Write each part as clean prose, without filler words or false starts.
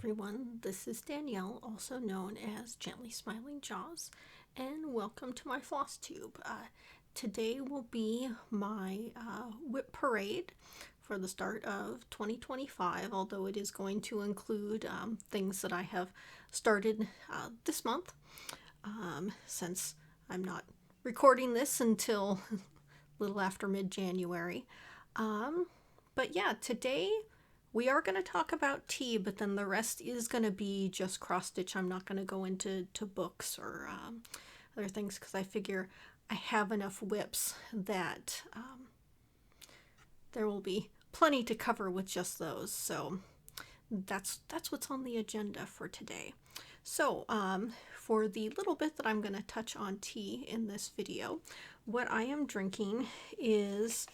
everyone, this is Danielle, also known as Gently Smiling Jaws, and welcome to my Flosstube. Today will be my WIP parade for the start of 2025, although it is going to include things that I have started this month, since I'm not recording this until a little after mid-January. But yeah, today we are going to talk about tea, but then the rest is going to be just cross-stitch. I'm not going to go into books or other things because I figure I have enough WIPs that there will be plenty to cover with just those. So that's what's on the agenda for today. So for the little bit that I'm going to touch on tea in this video, what I am drinking is...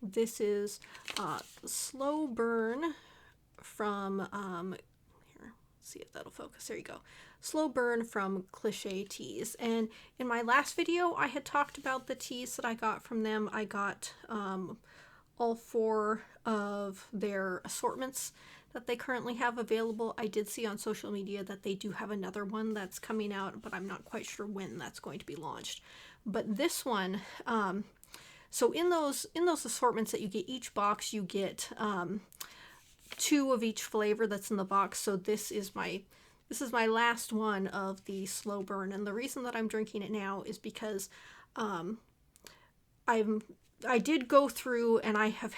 This is Slow Burn from, here, let's see if that'll focus. There you go. Slow Burn from Cliché Teas. And in my last video, I had talked about the teas that I got from them. I got all 4 of their assortments that they currently have available. I did see on social media that they do have another one that's coming out, but I'm not quite sure when that's going to be launched. But this one... So in those assortments that you get, each box you get 2 of each flavor that's in the box. So this is my last one of the Slow Burn, and the reason that I'm drinking it now is because I did go through and I have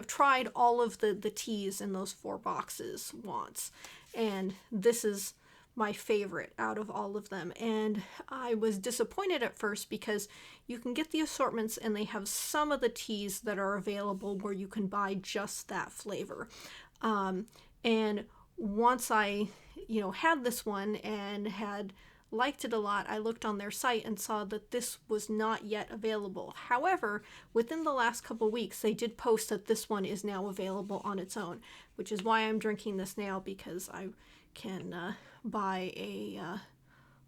tried all of the teas in those 4 boxes once, and this is my favorite out of all of them. And I was disappointed at first because you can get the assortments and they have some of the teas that are available where you can buy just that flavor. And once I, had this one and had liked it a lot, I looked on their site and saw that this was not yet available. However, within the last couple weeks, they did post that this one is now available on its own, which is why I'm drinking this now, because I can buy a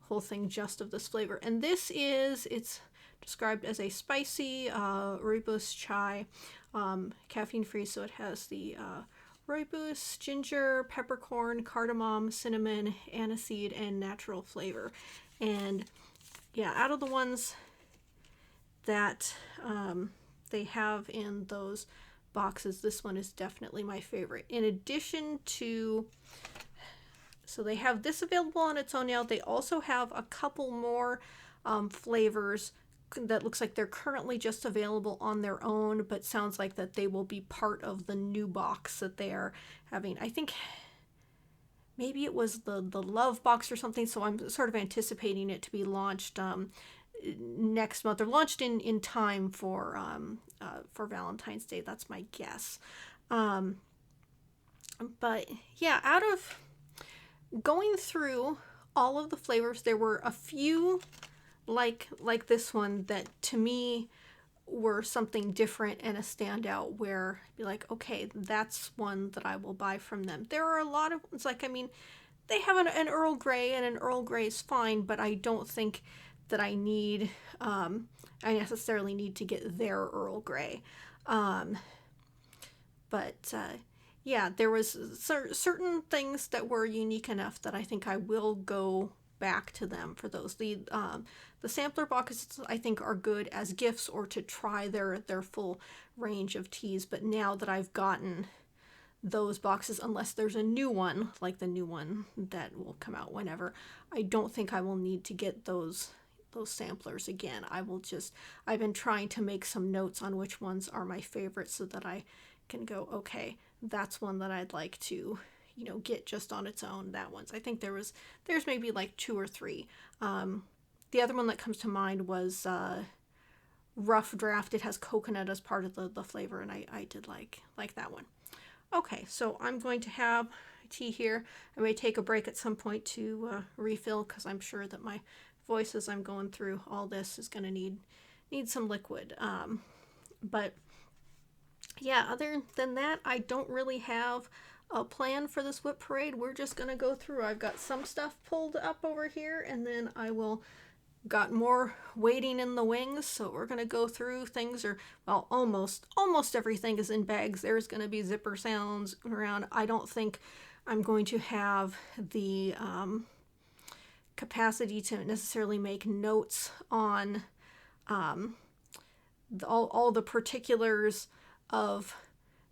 whole thing just of this flavor. And it's described as a spicy rooibos chai, caffeine free, so it has the rooibos, ginger, peppercorn, cardamom, cinnamon, aniseed, and natural flavor. And yeah, out of the ones that they have in those boxes, this one is definitely my favorite. In addition to... So they have this available on its own now. They also have a couple more flavors that looks like they're currently just available on their own, but sounds like that they will be part of the new box that they are having. I think maybe it was the Love box or something, so I'm sort of anticipating it to be launched next month. They're launched in time for Valentine's Day. That's my guess. But yeah, out of... going through all of the flavors, there were a few like this one that to me were something different and a standout, where I'd be like, okay, that's one that I will buy from them. There are a lot of ones, they have an Earl Grey, and an Earl Grey is fine, but I don't think that I necessarily need to get their Earl Grey. Yeah, there was certain things that were unique enough that I think I will go back to them for those. The sampler boxes, I think, are good as gifts or to try their full range of teas. But now that I've gotten those boxes, unless there's a new one, like the new one that will come out whenever, I don't think I will need to get those samplers again. I've been trying to make some notes on which ones are my favorites so that I can go, okay, that's one that I'd like to, get just on its own. That one's, I think there's maybe like 2 or 3. The other one that comes to mind was Rough Draft. It has coconut as part of the flavor, and I did like that one. Okay, so I'm going to have tea here. I may take a break at some point to refill, because I'm sure that my voice as I'm going through all this is going to need some liquid. But yeah, other than that, I don't really have a plan for this WIP parade. We're just going to go through. I've got some stuff pulled up over here, and then I will got more waiting in the wings, so we're going to go through things, or well, almost everything is in bags. There's going to be zipper sounds around. I don't think I'm going to have the capacity to necessarily make notes on all the particulars of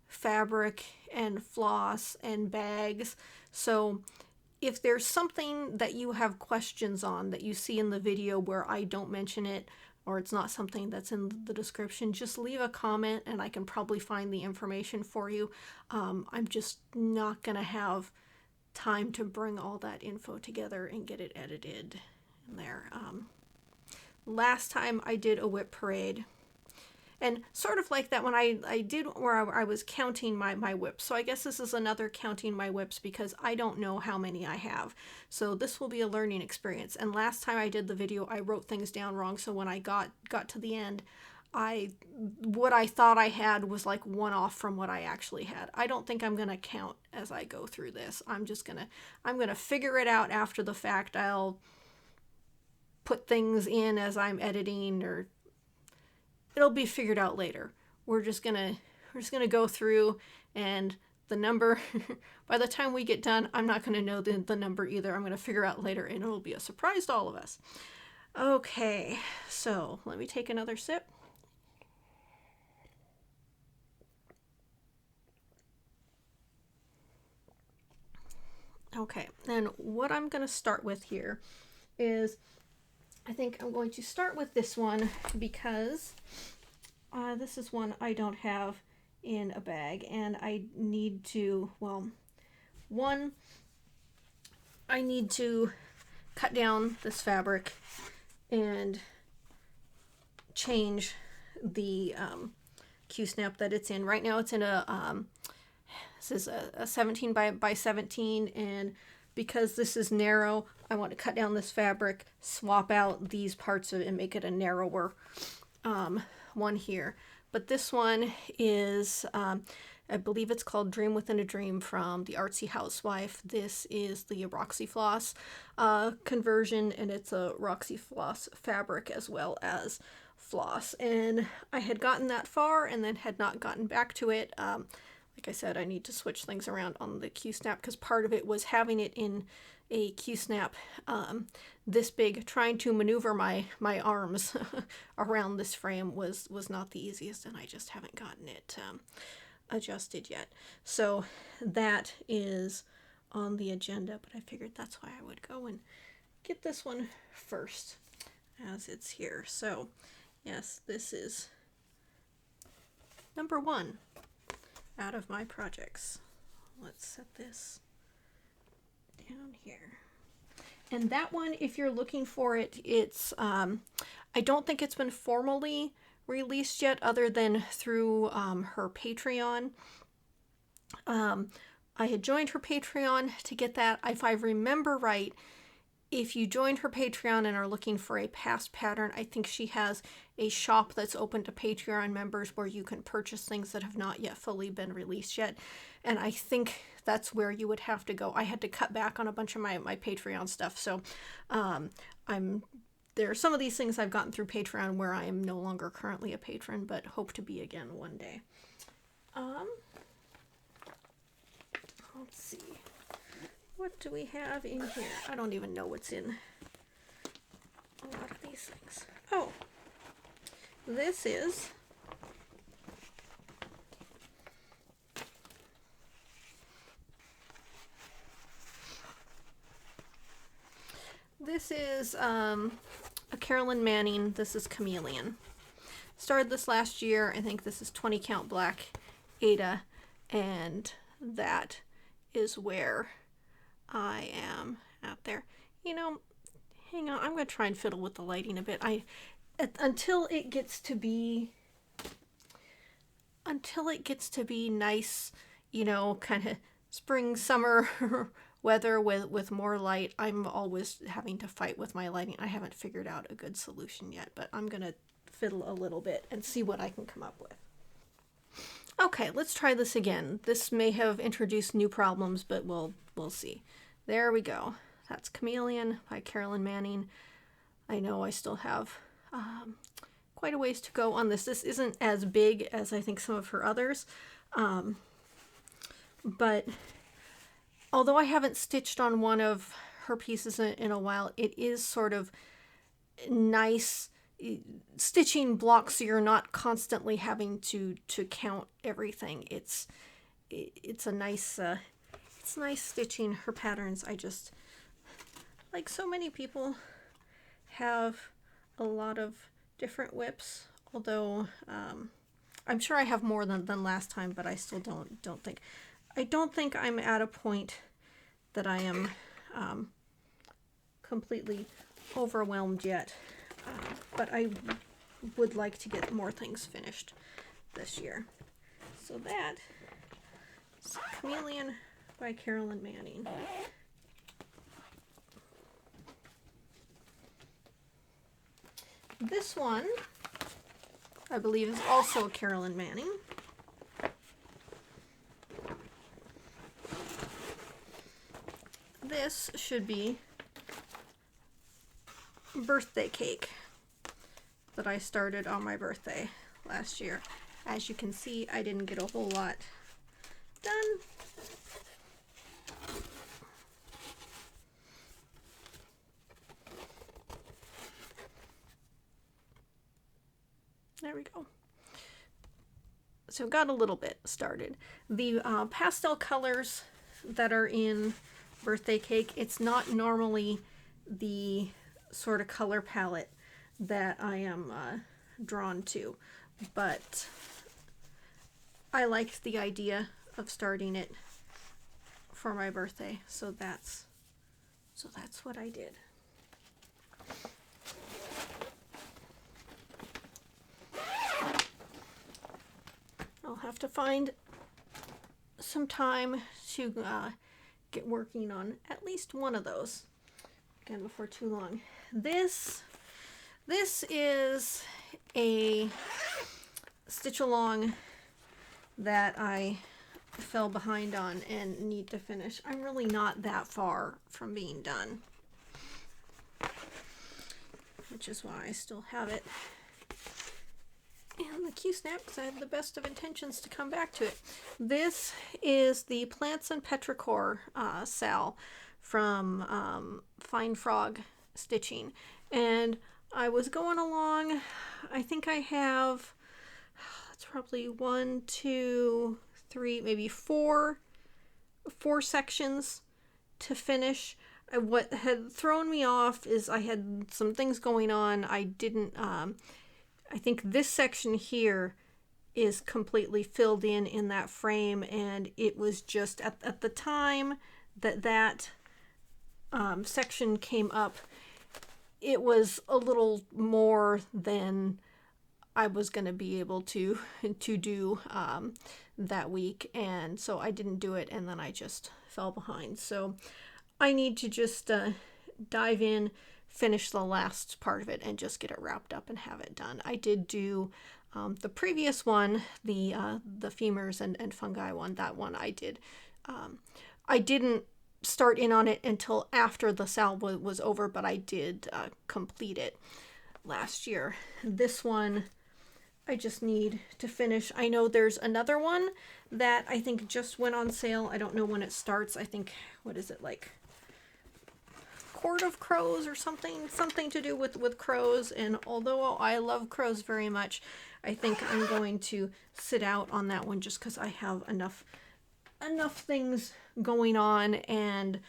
fabric and floss and bags. So if there's something that you have questions on that you see in the video where I don't mention it, or it's not something that's in the description, just leave a comment and I can probably find the information for you. I'm just not gonna have time to bring all that info together and get it edited in there. Last time I did a WIP parade, and sort of like that when I did where I was counting my WIPs. So I guess this is another counting my WIPs because I don't know how many I have. So this will be a learning experience. And last time I did the video, I wrote things down wrong. So when I got to the end, what I thought I had was like one off from what I actually had. I don't think I'm going to count as I go through this. I'm going to figure it out after the fact. I'll put things in as I'm editing, or it'll be figured out later. We're just gonna go through, and the number by the time we get done, I'm not gonna know the number either. I'm gonna figure out later, and it'll be a surprise to all of us. Okay, so let me take another sip. Okay, and what I'm gonna start with here is, I think I'm going to start with this one because this is one I don't have in a bag, and I need to, well, one, I need to cut down this fabric and change the Q-snap that it's in. Right now it's in this is a 17 by 17, and because this is narrow, I want to cut down this fabric, swap out these parts of it, and make it a narrower one here. But this one is, I believe it's called Dream Within a Dream from the Artsy Housewife. This is the Roxy Floss conversion, and it's a Roxy Floss fabric as well as floss. And I had gotten that far and then had not gotten back to it. Like I said, I need to switch things around on the Q-snap because part of it was having it in a Q-snap this big. Trying to maneuver my arms around this frame was not the easiest, and I just haven't gotten it adjusted yet. So that is on the agenda, but I figured that's why I would go and get this one first as it's here. So yes, this is number one out of my projects. Let's set this down here. And that one, if you're looking for it, it's I don't think it's been formally released yet, other than through her Patreon. I had joined her Patreon to get that. If I remember right, if you joined her Patreon and are looking for a past pattern, I think she has a shop that's open to Patreon members where you can purchase things that have not yet fully been released yet. And I think that's where you would have to go. I had to cut back on a bunch of my Patreon stuff. So there are some of these things I've gotten through Patreon where I am no longer currently a patron, but hope to be again one day. Let's see. What do we have in here? I don't even know what's in a lot of these things. Oh, this is a Carolyn Manning. This is Chameleon. Started this last year. I think this is 20 count black Ada, and that is where I am out there. You know, hang on, I'm going to try and fiddle with the lighting a bit. Until it gets to be nice, you know, kind of spring, summer weather with more light, I'm always having to fight with my lighting. I haven't figured out a good solution yet, but I'm going to fiddle a little bit and see what I can come up with. Okay, let's try this again. This may have introduced new problems, but we'll see. There we go. That's Chameleon by Carolyn Manning. I know I still have quite a ways to go on this. This isn't as big as I think some of her others, but although I haven't stitched on one of her pieces in a while, it is sort of nice stitching blocks so you're not constantly having to count everything. It's a nice it's nice stitching her patterns. I just, like so many people, have a lot of different WIPs, although I'm sure I have more than last time, but I still don't think I'm at a point that I am completely overwhelmed yet, but I would like to get more things finished this year. So that is Chameleon by Carolyn Manning. This one, I believe, is also a Carolyn Manning. This should be Birthday Cake that I started on my birthday last year. As you can see, I didn't get a whole lot done. There we go. So got a little bit started. The pastel colors that are in Birthday Cake, it's not normally the sort of color palette that I am drawn to, but I liked the idea of starting it for my birthday, so that's what I did. I'll have to find some time to get working on at least one of those again before too long. This is a stitch along that I fell behind on and need to finish. I'm really not that far from being done, which is why I still have it in the Q-snap, because I have the best of intentions to come back to it. This is the Plants and Petrichor SAL from Fine Frog Stitching, and I was going along. I think I have, it's probably 1, 2, 3, maybe four sections to finish. What had thrown me off is I had some things going on. I didn't I think this section here is completely filled in that frame, and it was just at the time that section came up, it was a little more than I was going to be able to do that week, and so I didn't do it, and then I just fell behind. So I need to just dive in, finish the last part of it, and just get it wrapped up and have it done. I did do the previous one, the femurs and fungi one. That one I did. I didn't start in on it until after the SAL was over, but I did complete it last year. This one I just need to finish. I know there's another one that I think just went on sale. I don't know when it starts. I think, what is it, like Court of Crows or something to do with crows, and although I love crows very much, I think I'm going to sit out on that one just because I have enough things going on, and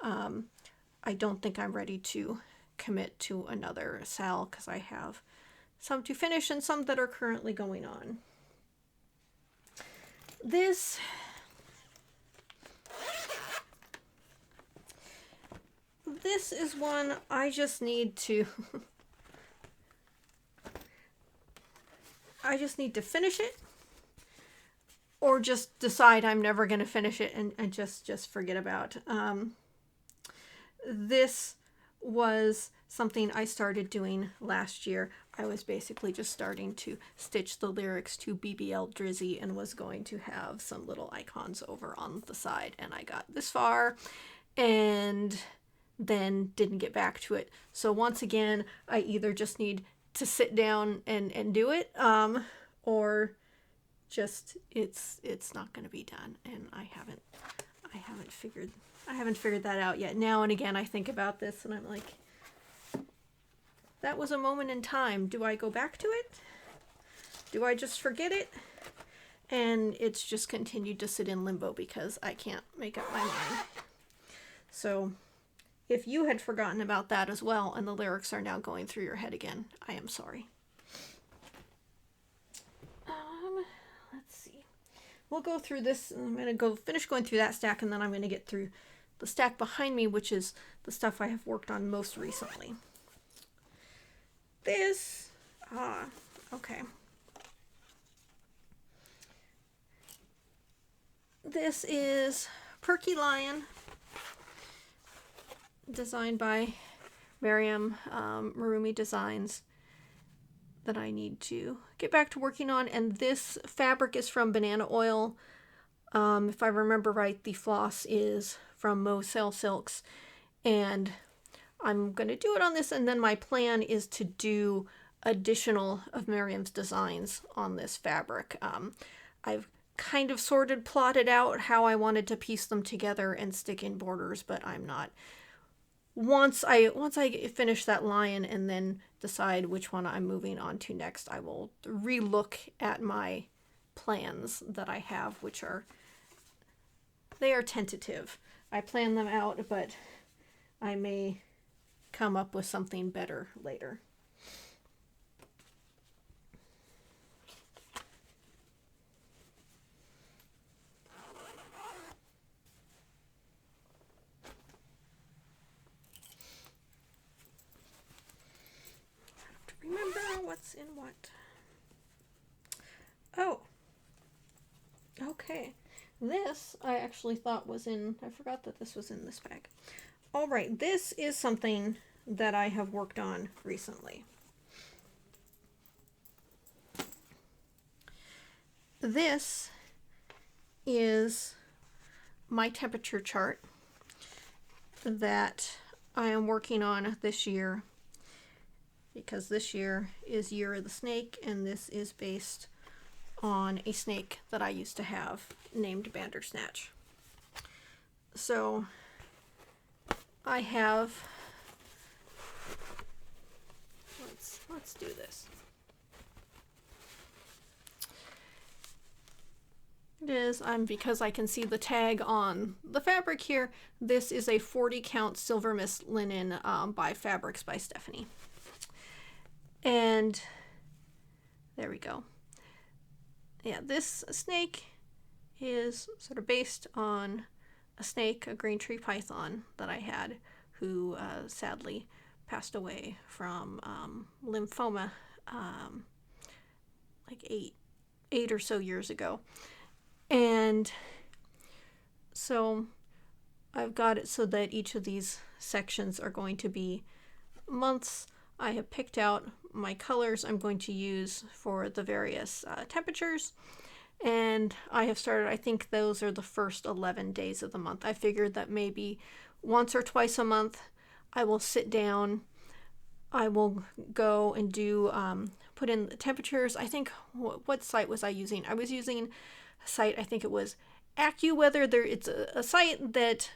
I don't think I'm ready to commit to another SAL because I have some to finish and some that are currently going on. This is one I just need to finish it, or just decide I'm never going to finish it and just forget about. This was something I started doing last year. I was basically just starting to stitch the lyrics to BBL Drizzy and was going to have some little icons over on the side, and I got this far, and then didn't get back to it. So once again, I either just need to sit down and do it, or just it's not going to be done, and I haven't figured that out yet. Now and again I think about this and I'm like, that was a moment in time. Do I go back to it? Do I just forget it? And it's just continued to sit in limbo because I can't make up my mind. So if you had forgotten about that as well and the lyrics are now going through your head again, I am sorry. Let's see. We'll go through this. I'm going to finish going through that stack, and then I'm going to get through the stack behind me, which is the stuff I have worked on most recently. This, okay. This is Perky Lion, designed by Miriam Marumi Designs, that I need to get back to working on. And this fabric is from Banana Oil. If I remember right, the floss is from Moselle Silks, and I'm going to do it on this, and then my plan is to do additional of Miriam's designs on this fabric. I've kind of plotted out how I wanted to piece them together and stick in borders, but I'm not. Once I finish that lion and then decide which one I'm moving on to next, I will relook at my plans that I have, which are tentative. I plan them out, but I may come up with something better later. Remember what's in what. Oh, okay. This I actually thought was in, I forgot that this was in this bag. All right, this is something that I have worked on recently. This is my temperature chart that I am working on this year, because this year is Year of the Snake, and this is based on a snake that I used to have named Bandersnatch. So I have, let's do this. It is, because I can see the tag on the fabric here, this is a 40 count Silver Mist linen by Fabrics by Stephanie. And there we go. Yeah, this snake is sort of based on a snake, a green tree python that I had, who sadly passed away from lymphoma like eight or so years ago. And so I've got it so that each of these sections are going to be months. I have picked out my colors I'm going to use for the various temperatures, and I have started, I think those are the first 11 days of the month. I figured that maybe once or twice a month I will sit down, I will go and do, put in the temperatures. I think, what site was I using? I was using a site, I think it was AccuWeather. It's a site that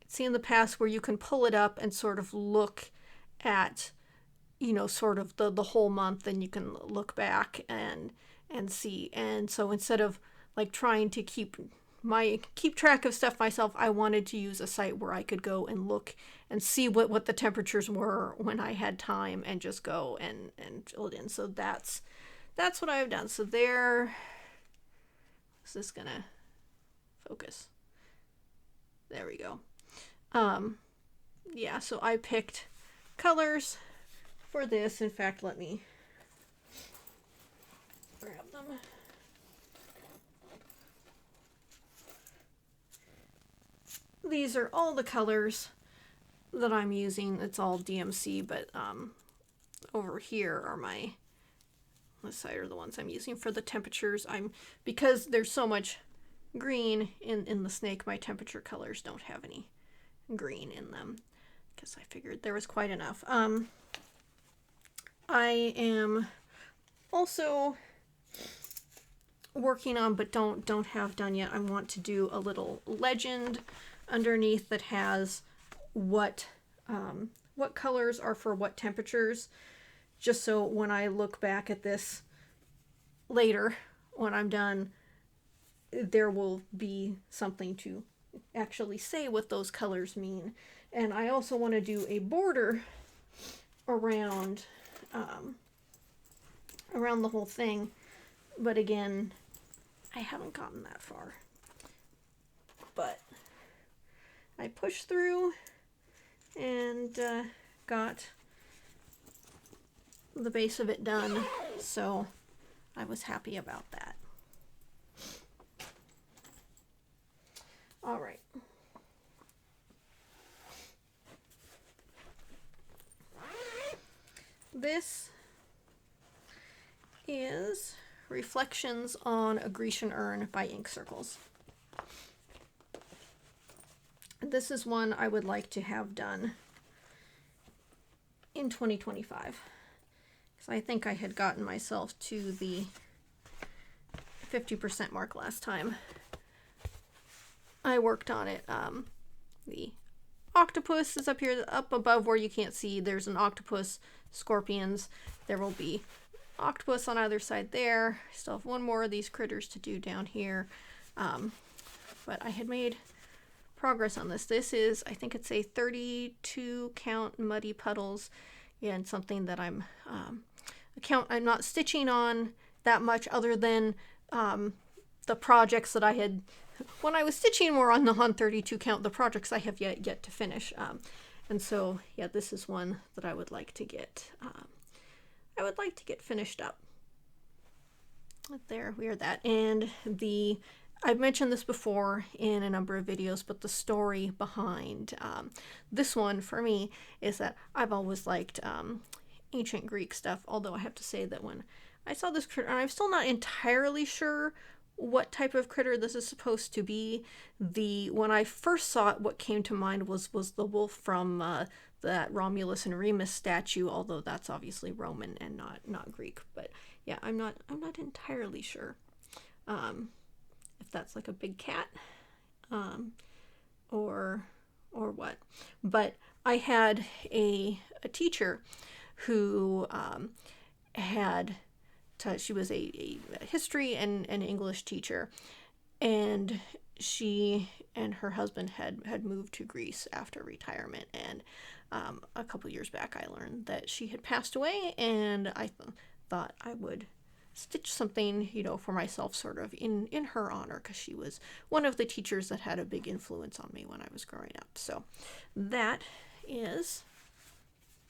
I've seen in the past where you can pull it up and sort of look at, you know, sort of the whole month, and you can look back and see. And so instead of like trying to keep track of stuff myself, I wanted to use a site where I could go and look and see what the temperatures were when I had time, and just go and fill it in. So that's what I've done. So there, is this gonna focus? There we go. Yeah, so I picked colors for this. In fact, let me grab them. These are all the colors that I'm using. It's all DMC, but over here are this side are the ones I'm using for the temperatures. Because there's so much green in the snake, my temperature colors don't have any green in them. guess I figured there was quite enough. I am also working on, but don't have done yet, I want to do a little legend underneath that has what colors are for what temperatures, just so when I look back at this later when I'm done, there will be something to actually say what those colors mean. And I also want to do a border around around the whole thing, but again, I haven't gotten that far. But I pushed through and got the base of it done, so I was happy about that. All right. This is Reflections on a Grecian Urn by Ink Circles. This is one I would like to have done in 2025, because I think I had gotten myself to the 50% mark last time I worked on it. The octopus is up here, up above where you can't see. There's an octopus, scorpions. There will be octopus on either side there. I still have one more of these critters to do down here. But I had made progress on this. This is, I think it's a 32 count Muddy Puddles, and something that I'm not stitching on that much, other than the projects that I had when I was stitching more on the 32 count, the projects I have yet to finish. And so yeah, this is one that I would like to get finished up. There we are. That, and I've mentioned this before in a number of videos, but the story behind this one for me is that I've always liked ancient Greek stuff, although I have to say that when I saw this critter, and I'm still not entirely sure what type of critter this is supposed to be. When I first saw it, what came to mind was the wolf from that Romulus and Remus statue, although that's obviously Roman and not Greek. But yeah, I'm not entirely sure if that's like a big cat or what. But I had a teacher who she was a history and an English teacher, and she and her husband had moved to Greece after retirement, and a couple years back I learned that she had passed away, and I thought I would stitch something, for myself, sort of in her honor, because she was one of the teachers that had a big influence on me when I was growing up. So that is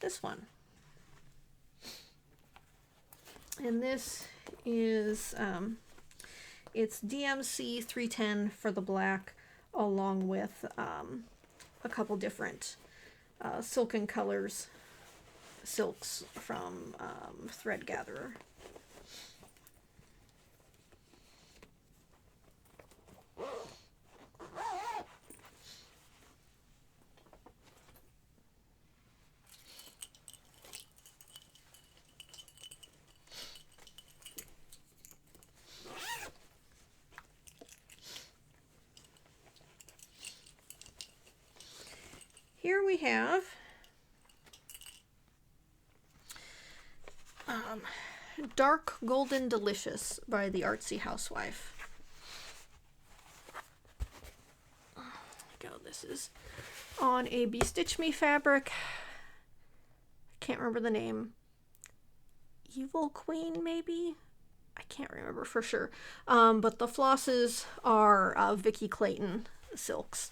this one. And this is, it's DMC 310 for the black, along with a couple different silken colors, silks from Thread Gatherer. Here we have Dark Golden Delicious by the Artsy Housewife. This is on a Be Stitch Me fabric. I can't remember the name. Evil Queen, maybe? I can't remember for sure. But the flosses are Vicky Clayton silks.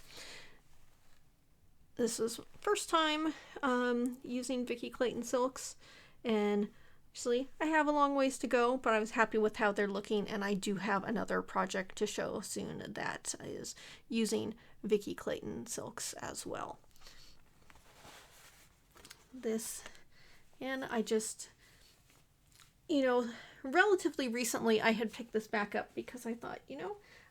This is first time using Vicky Clayton silks, and actually I have a long ways to go, but I was happy with how they're looking, and I do have another project to show soon that is using Vicky Clayton silks as well. This, and I just, relatively recently I had picked this back up because I thought,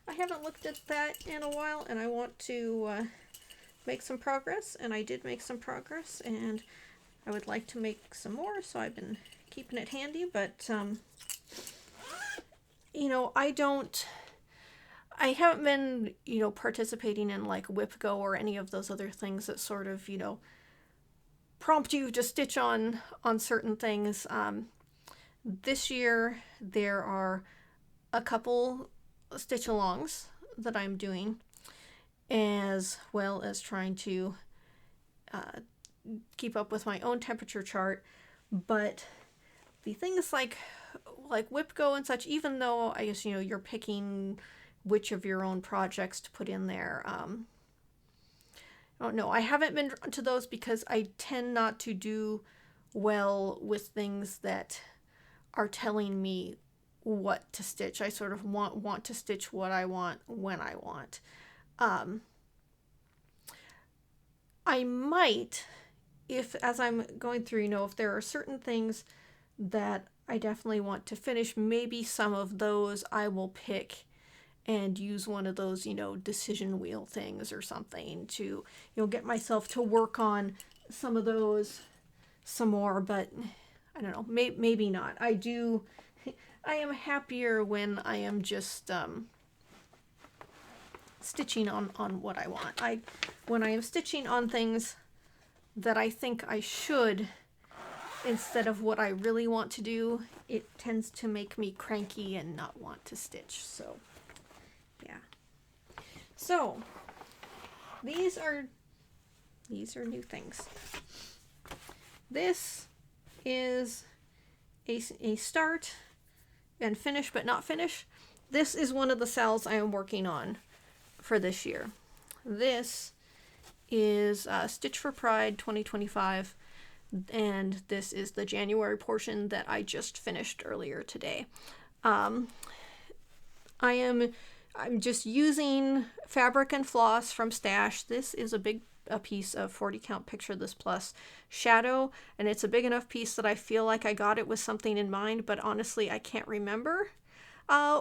I haven't looked at that in a while, and I want to make some progress, and I did make some progress, and I would like to make some more, so I've been keeping it handy, but, you know, I haven't been, you know, participating in like WIP Go or any of those other things that sort of, you know, prompt you to stitch on certain things. This year there are a couple stitch alongs that I'm doing, as well as trying to keep up with my own temperature chart. But the things like WIP Go and such, even though I guess, you know, you're picking which of your own projects to put in there, I don't know. I haven't been drawn to those because I tend not to do well with things that are telling me what to stitch. I sort of want to stitch what I want when I want. I might, if as I'm going through, you know, if there are certain things that I definitely want to finish, maybe some of those I will pick and use one of those, you know, decision wheel things or something to, you know, get myself to work on some of those some more. But I don't know, maybe not. I am happier when I am just stitching on what I want. When I am stitching on things that I think I should instead of what I really want to do, it tends to make me cranky and not want to stitch. So yeah. So these are new things. This is a start and finish but not finish. This is one of the SALs I am working on for this year. This is Stitch for Pride 2025, and this is the January portion that I just finished earlier today. I'm just using fabric and floss from Stash. This is a piece of 40 count Picture This Plus shadow, and it's a big enough piece that I feel like I got it with something in mind, but honestly I can't remember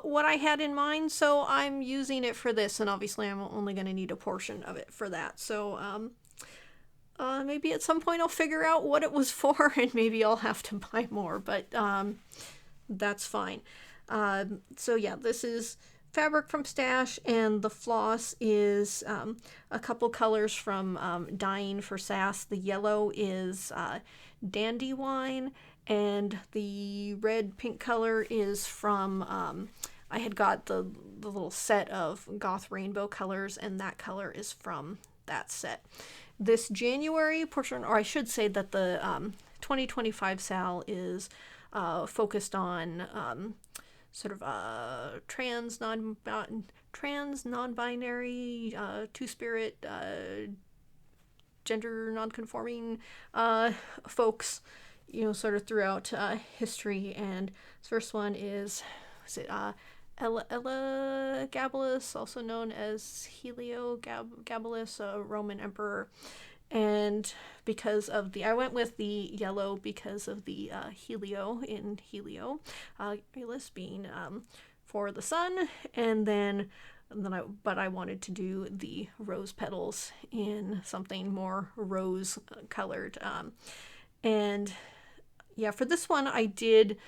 what I had in mind, so I'm using it for this, and obviously I'm only going to need a portion of it for that. So maybe at some point I'll figure out what it was for, and maybe I'll have to buy more, but that's fine. So yeah, this is fabric from Stash, and the floss is a couple colors from Dyeing for Sass. The yellow is Dandelion, and the red pink color is from I had got the little set of Goth Rainbow colors, and that color is from that set. This January portion, or I should say that the 2025 SAL is focused on sort of trans, non-binary, two-spirit, gender non-conforming folks, you know, sort of throughout history. And this first one is Ella Gabulus, also known as Heliogabalus, a Roman emperor. And because of the, I went with the yellow because of the Helio in Helio, Galus being for the sun, and then I wanted to do the rose petals in something more rose colored. And yeah, for this one I did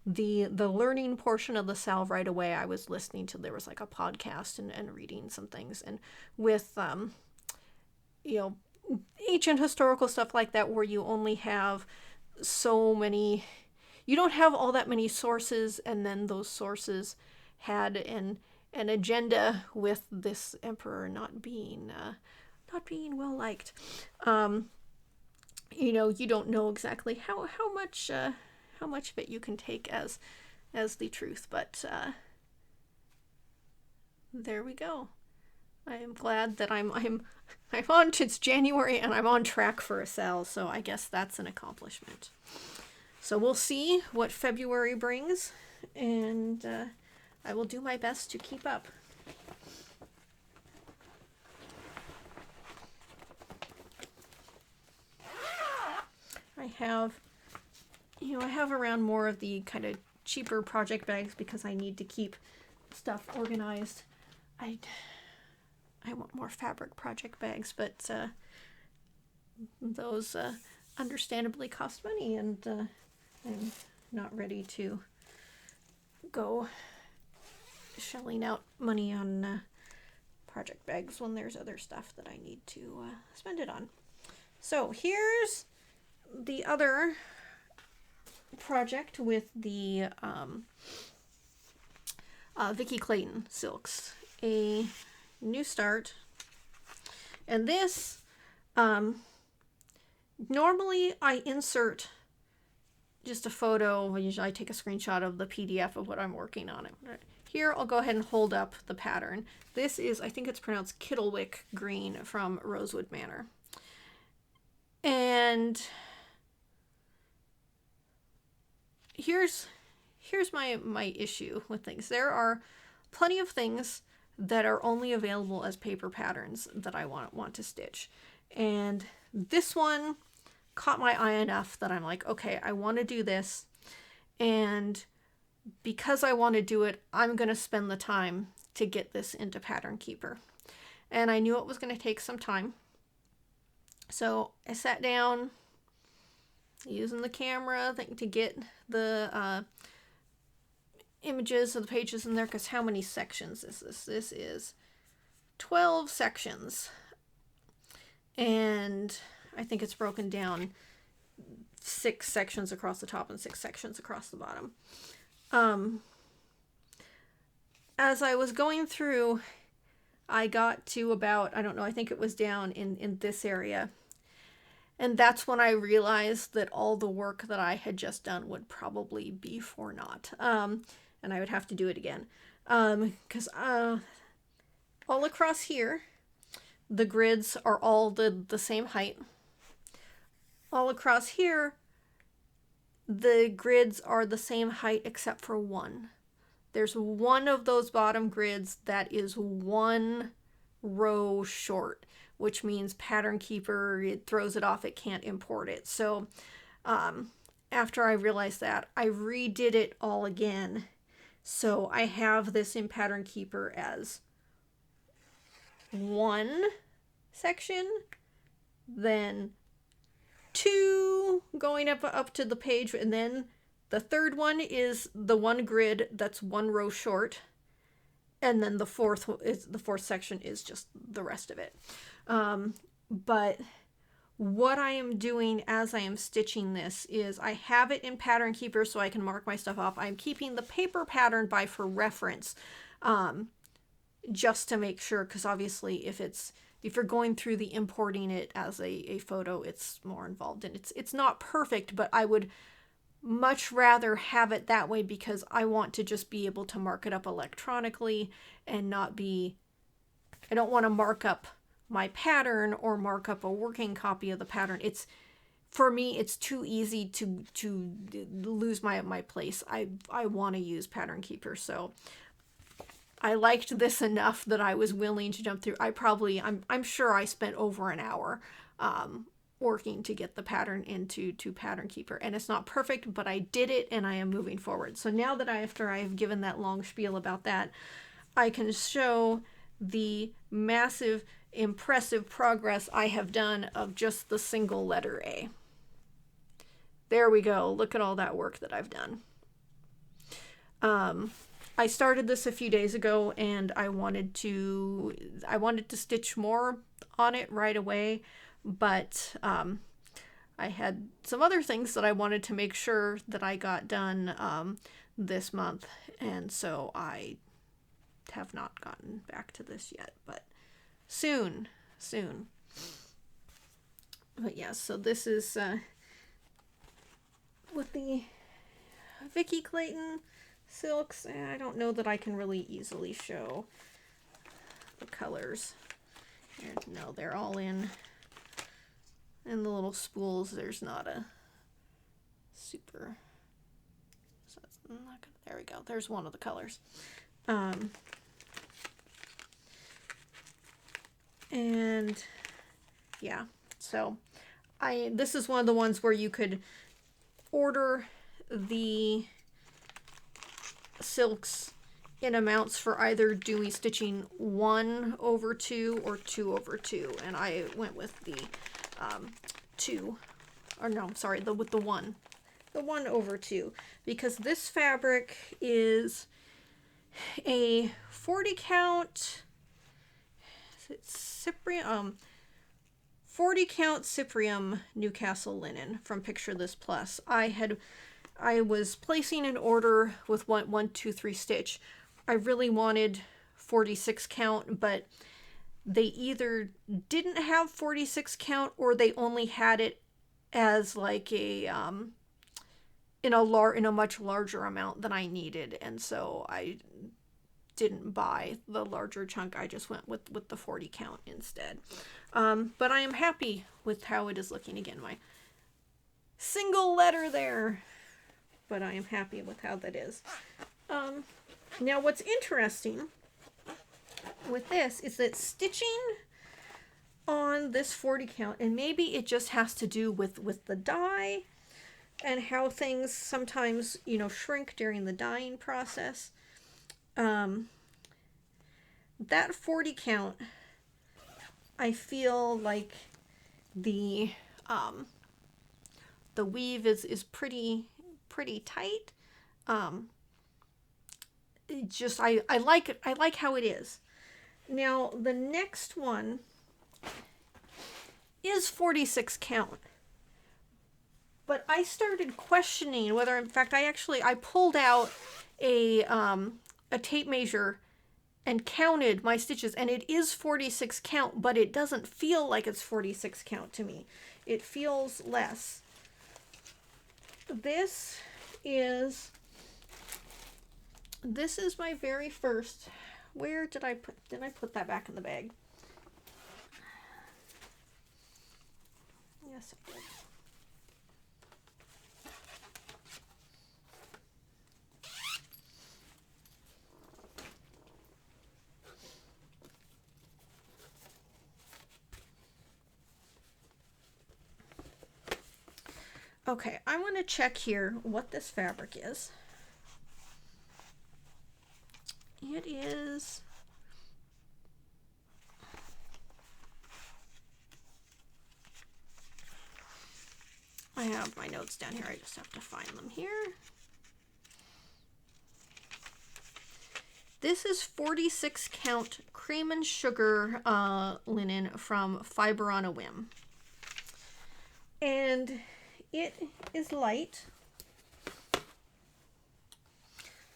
the learning portion of the SAL right away. I was listening to, there was like a podcast and reading some things, and with you know, ancient historical stuff like that, where you only have so many, you don't have all that many sources, and then those sources had an agenda with this emperor not being well liked. You know, you don't know exactly how much of it you can take as the truth, but there we go. I am glad that I'm on, it's January and I'm on track for a SAL, so I guess that's an accomplishment. So we'll see what February brings, and I will do my best to keep up. I have around more of the kind of cheaper project bags because I need to keep stuff organized. I I want more fabric project bags, but those understandably cost money, and I'm not ready to go shelling out money on project bags when there's other stuff that I need to spend it on. So here's the other project with the Vicky Clayton silks, a new start. And this, normally I insert just a photo. Usually I take a screenshot of the PDF of what I'm working on. Here I'll go ahead and hold up the pattern. This is, I think it's pronounced Cittlewick Green from Rosewood Manor. And here's my issue with things. There are plenty of things that are only available as paper patterns that I want to stitch. And this one caught my eye enough that I'm like, okay, I want to do this. And because I want to do it, I'm going to spend the time to get this into Pattern Keeper. And I knew it was going to take some time. So I sat down using the camera to get the images of the pages in there, because how many sections is this? This is 12 sections. And I think it's broken down 6 sections across the top and 6 sections across the bottom. As I was going through, I got to about, I don't know, I think it was down in this area. And that's when I realized that all the work that I had just done would probably be for naught. And I would have to do it again. Because all across here, the grids are all the same height. All across here, the grids are the same height except for one. There's one of those bottom grids that is 1 row short, which means Pattern Keeper, it throws it off, it can't import it. So after I realized that, I redid it all again. So I have this in Pattern Keeper as 1 section, then 2 going up to the page, and then the third one is the 1 grid that's 1 row short, and then the fourth section is just the rest of it. But what I am doing as I am stitching this is I have it in Pattern Keeper so I can mark my stuff off. I'm keeping the paper pattern by for reference, just to make sure, because obviously if you're going through the importing it as a photo, it's more involved, and it's not perfect, but I would much rather have it that way because I want to just be able to mark it up electronically and not be, I don't want to mark up my pattern or mark up a working copy of the pattern. It's, for me, it's too easy to lose my place. I want to use Pattern Keeper, so I liked this enough that I was willing to jump through. I'm sure I spent over an hour working to get the pattern into Pattern Keeper, and it's not perfect, but I did it and I am moving forward. So now that after I have given that long spiel about that, I can show the massive, impressive progress I have done of just the single letter A. There we go. Look at all that work that I've done. I started this a few days ago, and I wanted to stitch more on it right away, but I had some other things that I wanted to make sure that I got done this month, and so I have not gotten back to this yet, but soon. But yeah, so this is with the Vicky Clayton silks. I don't know that I can really easily show the colors. No, they're all in the little spools. There's not a super, so it's not gonna, there we go. There's one of the colors. And yeah, so this is one of the ones where you could order the silks in amounts for either doing stitching 1/2 or 2/2, and I went with the 2, or no, I'm sorry, with the 1/2, because this fabric is a 40 count Cyprium, 40 count Cyprium Newcastle linen from Picture This Plus. I was placing an order with 1, 2, 3 stitch. I really wanted 46 count, but they either didn't have 46 count or they only had it as like a in a much larger amount than I needed, and so I didn't buy the larger chunk. I just went with the 40 count instead. But I am happy with how it is looking. Again, my single letter there, but I am happy with how that is. Now what's interesting with this is that stitching on this 40 count, and maybe it just has to do with the dye and how things sometimes, you know, shrink during the dyeing process. That 40 count, I feel like the weave is pretty tight. Just I like it. I like how it is. Now the next one is 46 count, but I started questioning whether, in fact, I pulled out a tape measure and counted my stitches, and it is 46 count, but it doesn't feel like it's 46 count to me. It feels less. This is my very first. Where did I put that back in the bag? Yes, I did. Okay, I want to check here what this fabric is. It is I have my notes down here. I just have to find them here. This is 46 count cream and sugar linen from Fiber on a Whim. And it is light.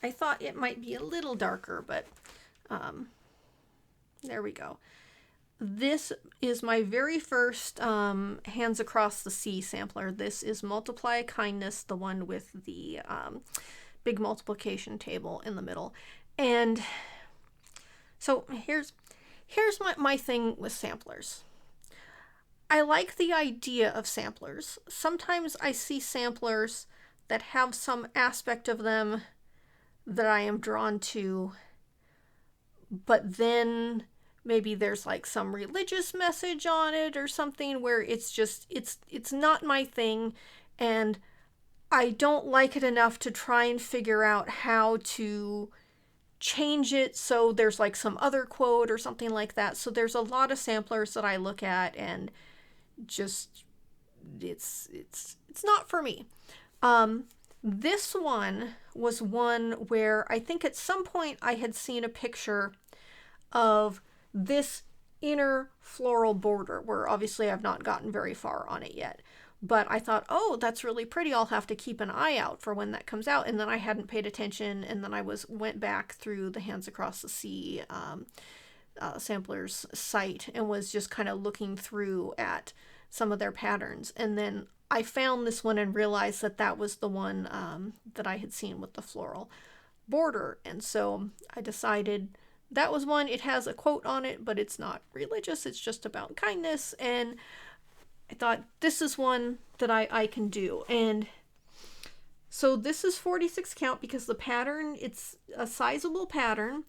I thought it might be a little darker, but there we go. This is my very first Hands Across the Sea sampler. This is Multiply Kindness, the one with the big multiplication table in the middle. And so here's my thing with samplers. I like the idea of samplers. Sometimes I see samplers that have some aspect of them that I am drawn to, but then maybe there's like some religious message on it or something where it's just, it's not my thing, and I don't like it enough to try and figure out how to change it so there's like some other quote or something like that. So there's a lot of samplers that I look at and just, it's not for me. This one was one where I think at some point I had seen a picture of this inner floral border, where obviously I've not gotten very far on it yet. But I thought, oh, that's really pretty. I'll have to keep an eye out for when that comes out. And then I hadn't paid attention. And then I went back through the Hands Across the Sea sampler's site and was just kind of looking through at some of their patterns. And then I found this one and realized that that was the one that I had seen with the floral border. And so I decided that was one. It has a quote on it, but it's not religious. It's just about kindness. And I thought, this is one that I can do. And so this is 46 count because the pattern, it's a sizable pattern.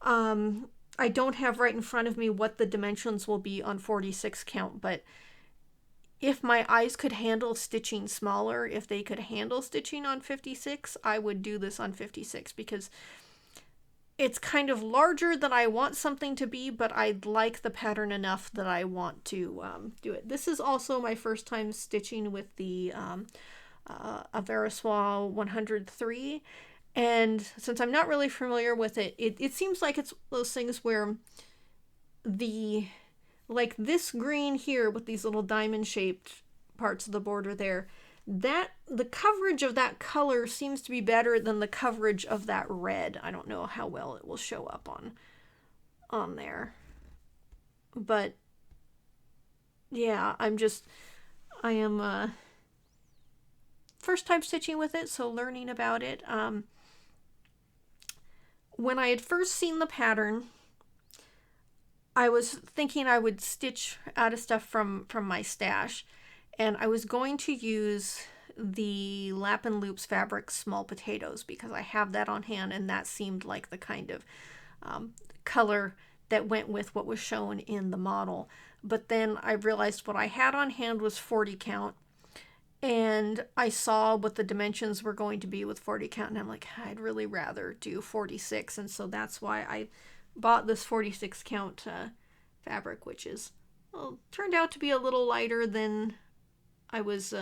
I don't have right in front of me what the dimensions will be on 46 count, but if my eyes could handle stitching smaller, if they could handle stitching on 56, I would do this on 56, because it's kind of larger than I want something to be, but I like the pattern enough that I want to do it. This is also my first time stitching with the Averiswa 103, and since I'm not really familiar with it, it seems like it's those things where like this green here with these little diamond shaped parts of the border there, that the coverage of that color seems to be better than the coverage of that red. I don't know how well it will show up on there, but yeah, I am first time stitching with it, so learning about it. When I had first seen the pattern, I was thinking I would stitch out of stuff from my stash, and I was going to use the Lap and Loops fabric Small Potatoes because I have that on hand, and that seemed like the kind of color that went with what was shown in the model. But then I realized what I had on hand was 40 count, and I saw what the dimensions were going to be with 40 count, and I'm like, I'd really rather do 46, and so that's why I bought this 46 count fabric, which is, well, turned out to be a little lighter than I was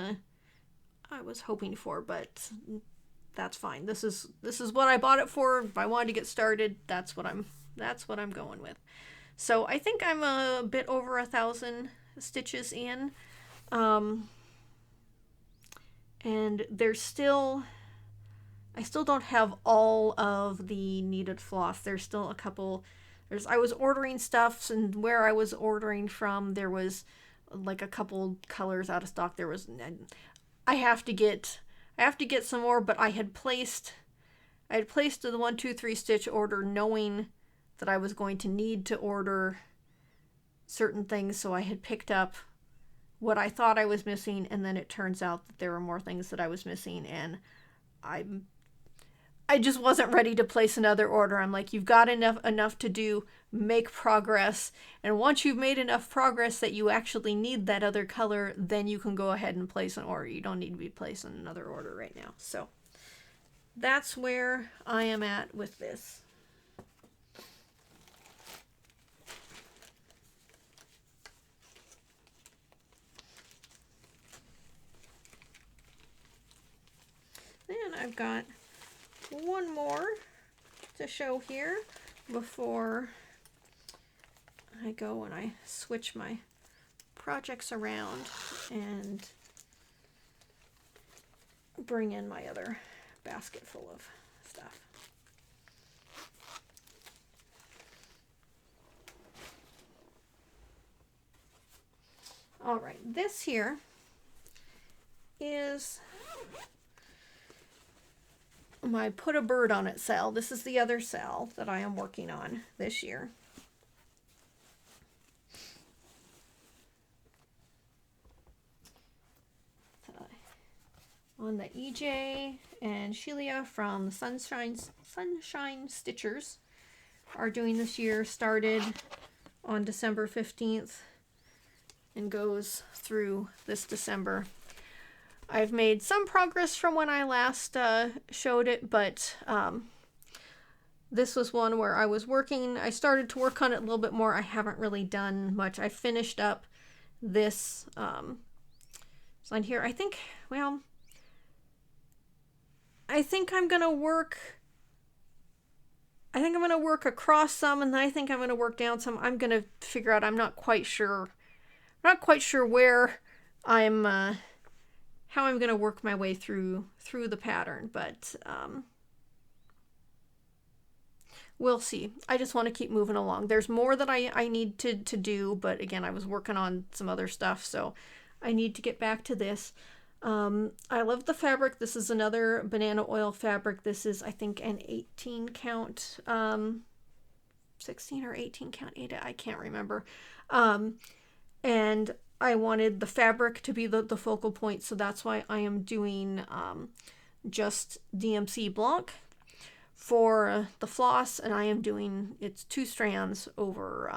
hoping for, but that's fine. This is what I bought it for. If I wanted to get started, that's what I'm going with. So I think I'm a bit over 1,000 stitches in, and there's still, I still don't have all of the needed floss. There's still a couple. I was ordering stuff, and where I was ordering from, there was like a couple colors out of stock. I have to get some more, but I had placed the 1, 2, 3 stitch order knowing that I was going to need to order certain things, so I had picked up what I thought I was missing, and then it turns out that there were more things that I was missing, and I just wasn't ready to place another order. I'm like, you've got enough to do, make progress, and once you've made enough progress that you actually need that other color, then you can go ahead and place an order. You don't need to be placing another order right now. So that's where I am at with this. Then I've got one more to show here before I go and I switch my projects around and bring in my other basket full of stuff. All right, this here is my Put a Bird on It SAL. This is the other SAL that I am working on this year. On the EJ and Shelia from the Sunshine Stitchers are doing this year. Started on December 15th and goes through this December. I've made some progress from when I last showed it, but this was one where I was working. I started to work on it a little bit more. I haven't really done much. I finished up this sign here. I think I'm gonna work. I think I'm gonna work across some, and then I think I'm gonna work down some. I'm gonna figure out. I'm not quite sure. I'm not quite sure where I'm. How I'm gonna work my way through the pattern, but we'll see. I just want to keep moving along. There's more that I need to do, but again, I was working on some other stuff, so I need to get back to this. I love the fabric. This is another banana oil fabric. This is, I think, an 18 count, 16 or 18 count, I can't remember. And I wanted the fabric to be the focal point, so that's why I am doing just DMC Blanc for the floss, and I am doing, it's 2 strands over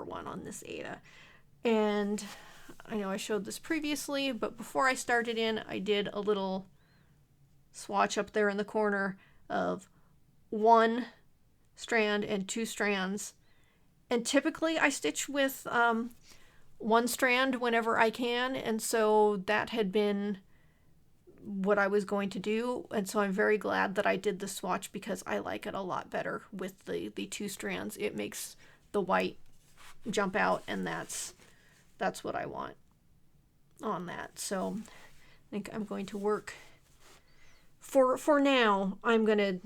one on this Ada. And I know I showed this previously, but before I started in, I did a little swatch up there in the corner of 1 strand and 2 strands. And typically I stitch with 1 strand whenever I can, and so that had been what I was going to do, and so I'm very glad that I did the swatch because I like it a lot better with the 2 strands. It makes the white jump out, and that's what I want on that. So I think I'm going to work for now. I'm going to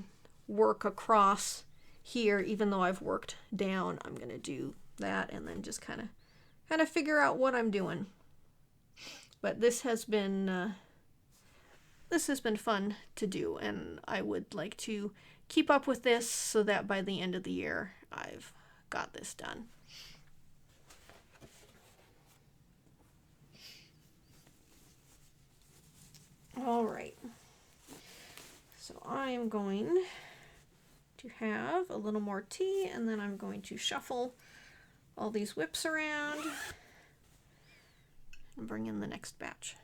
work across here, even though I've worked down. I'm going to do that and then just kind of figure out what I'm doing. But this has been fun to do, and I would like to keep up with this so that by the end of the year I've got this done. All right, so I am going to have a little more tea, and then I'm going to shuffle all these WIPs around and bring in the next batch.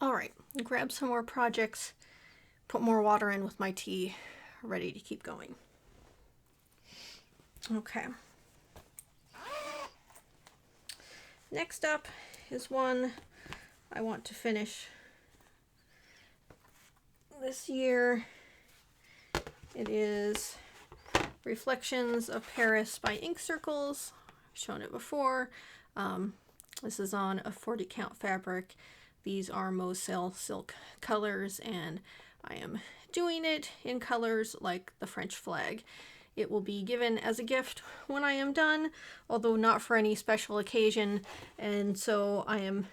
All right, grab some more projects, put more water in with my tea, ready to keep going. Okay. Next up is one I want to finish this year. It is Reflections of Paris by Ink Circles. I've shown it before. This is on a 40 count fabric. These are Moselle silk colors, and I am doing it in colors like the French flag. It will be given as a gift when I am done, although not for any special occasion, and so I am,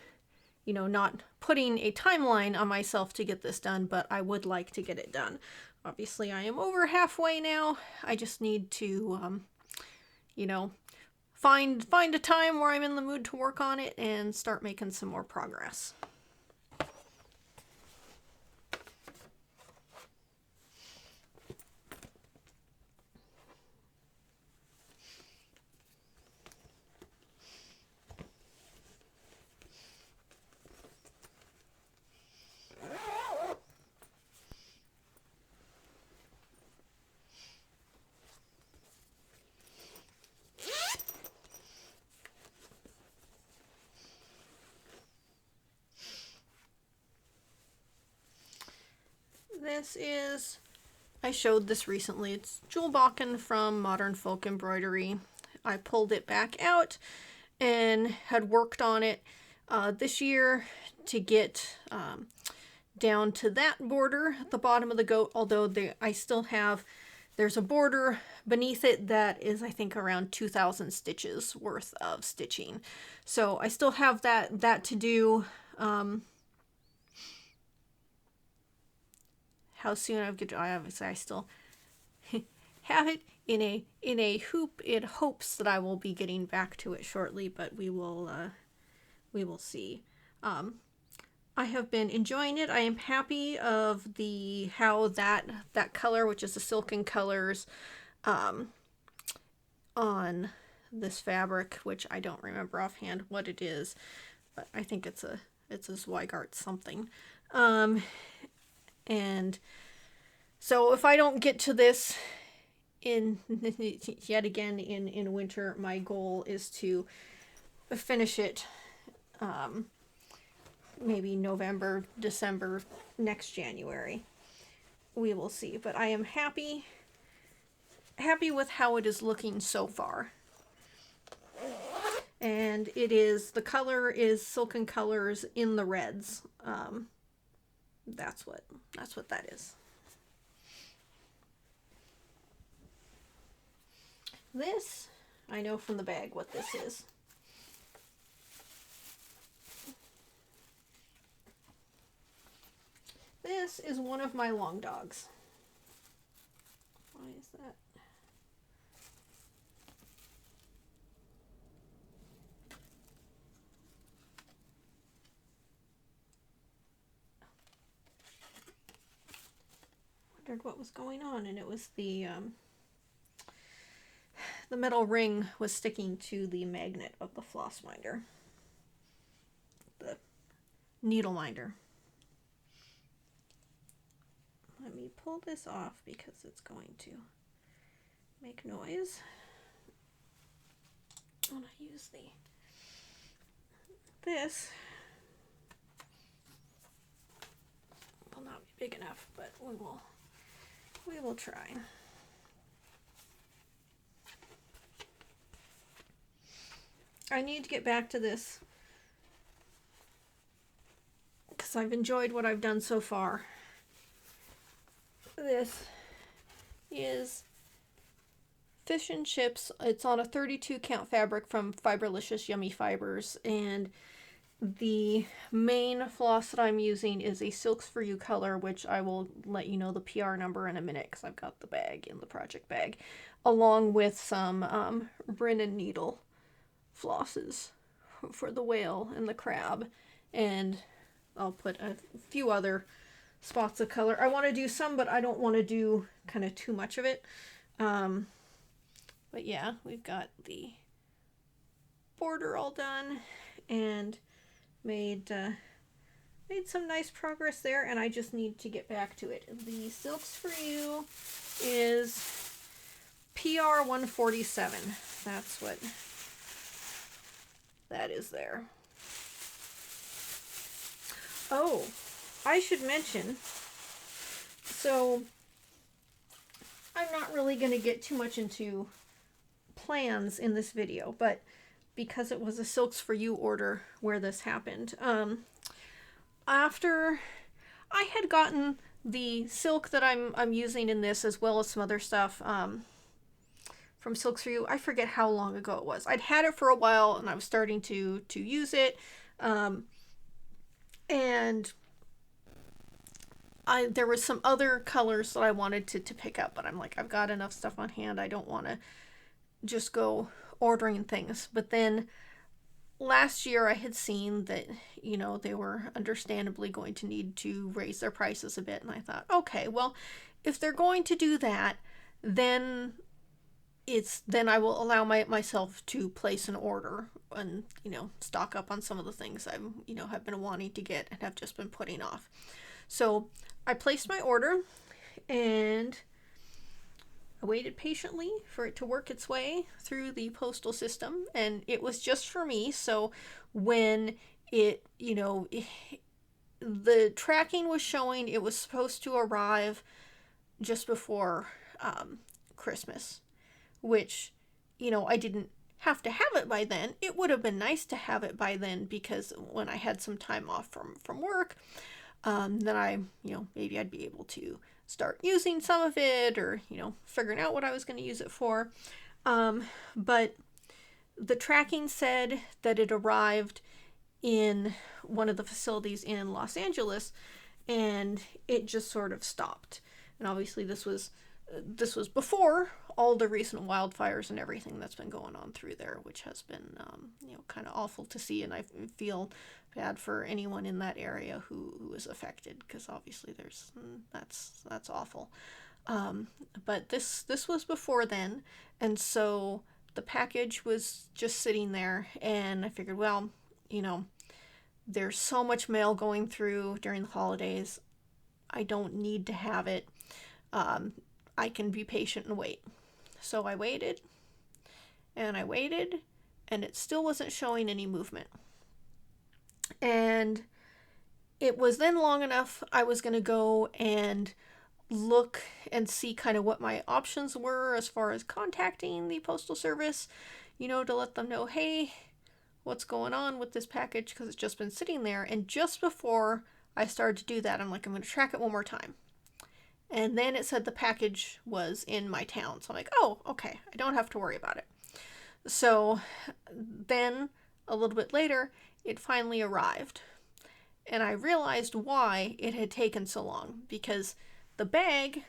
you know, not putting a timeline on myself to get this done, but I would like to get it done. Obviously, I am over halfway now. I just need to, you know, find a time where I'm in the mood to work on it and start making some more progress. This is, I showed this recently, it's Julbocken from Modern Folk Embroidery. I pulled it back out and had worked on it this year to get down to that border at the bottom of the goat, although I still have, there's a border beneath it that is, I think, around 2,000 stitches worth of stitching. So I still have that to do. How soon I still have it in a hoop in hopes that I will be getting back to it shortly, but we will see. I have been enjoying it. I am happy of how that color, which is the silken colors, on this fabric, which I don't remember offhand what it is, but I think it's a Zweigart something. And so if I don't get to this yet again in winter, my goal is to finish it maybe November, December, next January. We will see, but I am happy with how it is looking so far. And it is, the color is Silken Colors in the reds. That's what that is. This, I know from the bag what this is. This is one of my long dogs. Why is that? Wondered what was going on, and it was the metal ring was sticking to the magnet of the floss minder, the needle minder. let me pull this off because it's going to make noise. And I use this will not be big enough, but we will try. I need to get back to this because I've enjoyed what I've done so far. This is Fish and Chips. It's on a 32 count fabric from Fiberlicious Yummy Fibers, and the main floss that I'm using is a Silks For You color, which I will let you know the PR number in a minute because I've got the bag in the project bag, along with some Rin and Needle flosses for the whale and the crab, and I'll put a few other spots of color. I want to do some, but I don't want to do kind of too much of it. But yeah, we've got the border all done and made some nice progress there, and I just need to get back to it. The Silks For You is PR 147. That's what that is there. Oh, I should mention, so I'm not really going to get too much into plans in this video, but because it was a Silks For You order where this happened, after I had gotten the silk that I'm using in this, as well as some other stuff from Silks For You, I forget how long ago it was. I'd had it for a while and I was starting to use it, and there was some other colors that I wanted to pick up, but I'm like, I've got enough stuff on hand. I don't want to just go ordering things. But then last year I had seen that, you know, they were understandably going to need to raise their prices a bit. And I thought, okay, well, if they're going to do that, then I will allow myself to place an order and, you know, stock up on some of the things I, you know, have been wanting to get and have just been putting off. So I placed my order and I waited patiently for it to work its way through the postal system, and it was just for me. So when it, you know, the tracking was showing it was supposed to arrive just before Christmas, which, you know, I didn't have to have it by then. It would have been nice to have it by then, because when I had some time off from work, then I, you know, maybe I'd be able to start using some of it, or, you know, figuring out what I was going to use it for. But the tracking said that it arrived in one of the facilities in Los Angeles, and it just sort of stopped. And obviously this was before all the recent wildfires and everything that's been going on through there, which has been, you know, kind of awful to see. And I feel bad for anyone in that area who is affected, because obviously that's awful. But this was before then, and so the package was just sitting there, and I figured, well, you know, there's so much mail going through during the holidays. I don't need to have it. I can be patient and wait. So I waited, and I waited, and it still wasn't showing any movement. And it was then long enough, I was going to go and look and see kind of what my options were as far as contacting the Postal Service, you know, to let them know, hey, what's going on with this package, because it's just been sitting there. And just before I started to do that, I'm like, I'm going to track it one more time. And then it said the package was in my town. So I'm like, oh, okay, I don't have to worry about it. So then a little bit later, it finally arrived. And I realized why it had taken so long, because the bag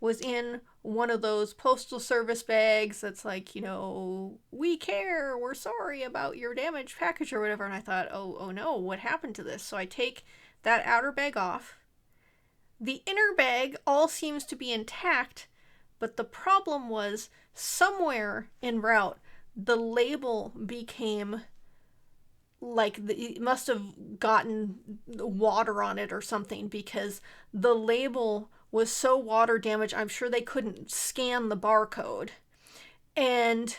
was in one of those Postal Service bags that's like, you know, we care, we're sorry about your damaged package or whatever. And I thought, oh no, what happened to this? So I take that outer bag off. The inner bag all seems to be intact, but the problem was somewhere en route, the label became like it must have gotten water on it or something, because the label was so water damaged, I'm sure they couldn't scan the barcode. And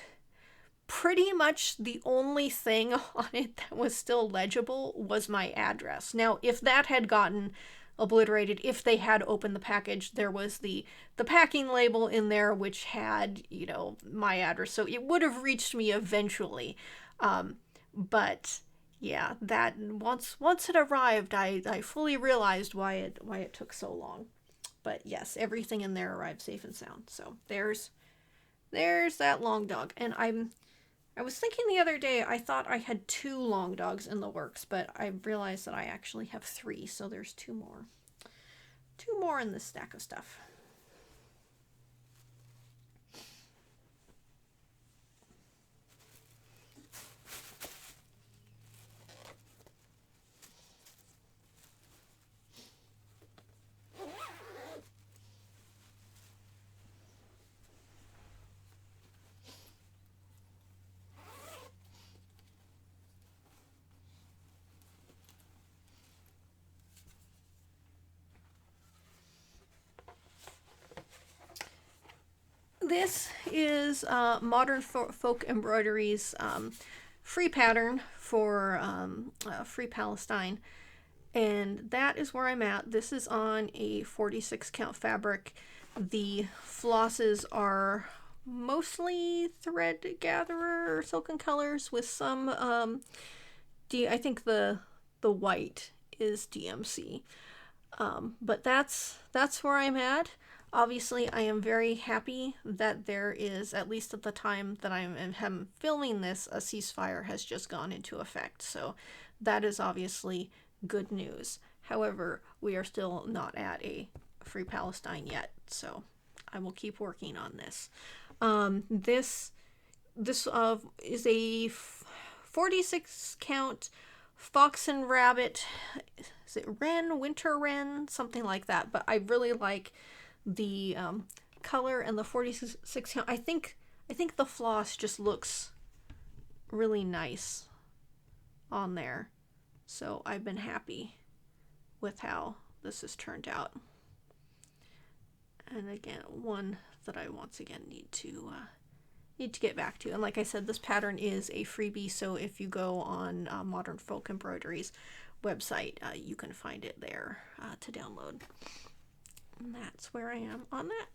pretty much the only thing on it that was still legible was my address. Now, if that had gotten obliterated, if they had opened the package, there was the packing label in there which had, you know, my address, so it would have reached me eventually. But yeah, that once it arrived, I fully realized why it took so long. But yes, everything in there arrived safe and sound. So there's that long dog. And I was thinking the other day, I thought I had 2 long dogs in the works, but I realized that I actually have 3, so there's 2 more. 2 more in this stack of stuff. This is Modern Folk Embroidery's free pattern for Free Palestine, and that is where I'm at. This is on a 46 count fabric. The flosses are mostly thread gatherer silken colors with some I think the white is DMC. But that's where I'm at. Obviously, I am very happy that there is, at least at the time that I'm filming this, a ceasefire has just gone into effect. So that is obviously good news. However, we are still not at a Free Palestine yet. So I will keep working on this. This is a 46 count fox and rabbit. Is it wren, winter wren, something like that? But I really like the color and the 46 count. I think the floss just looks really nice on there. So I've been happy with how this has turned out. And again, one that I once again need to get back to. And like I said, this pattern is a freebie, so if you go on Modern Folk Embroidery's website, you can find it there to download. And that's where I am on that.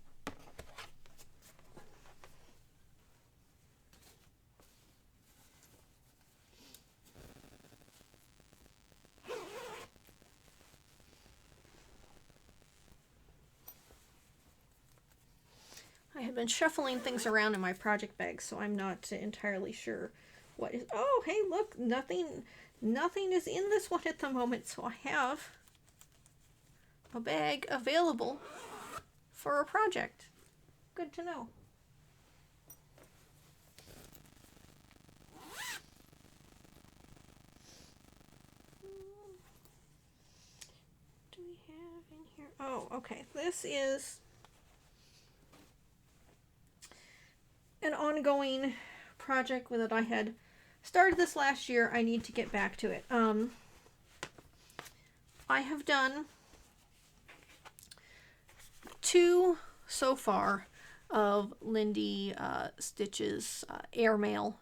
I have been shuffling things around in my project bag, so I'm not entirely sure what is. Oh, hey, look, nothing is in this one at the moment, so I have a bag available for a project. Good to know. Do we have in here? Oh, okay. This is an ongoing project that I had started this last year. I need to get back to it. I have done 2 so far of Lindy Stitch's Airmail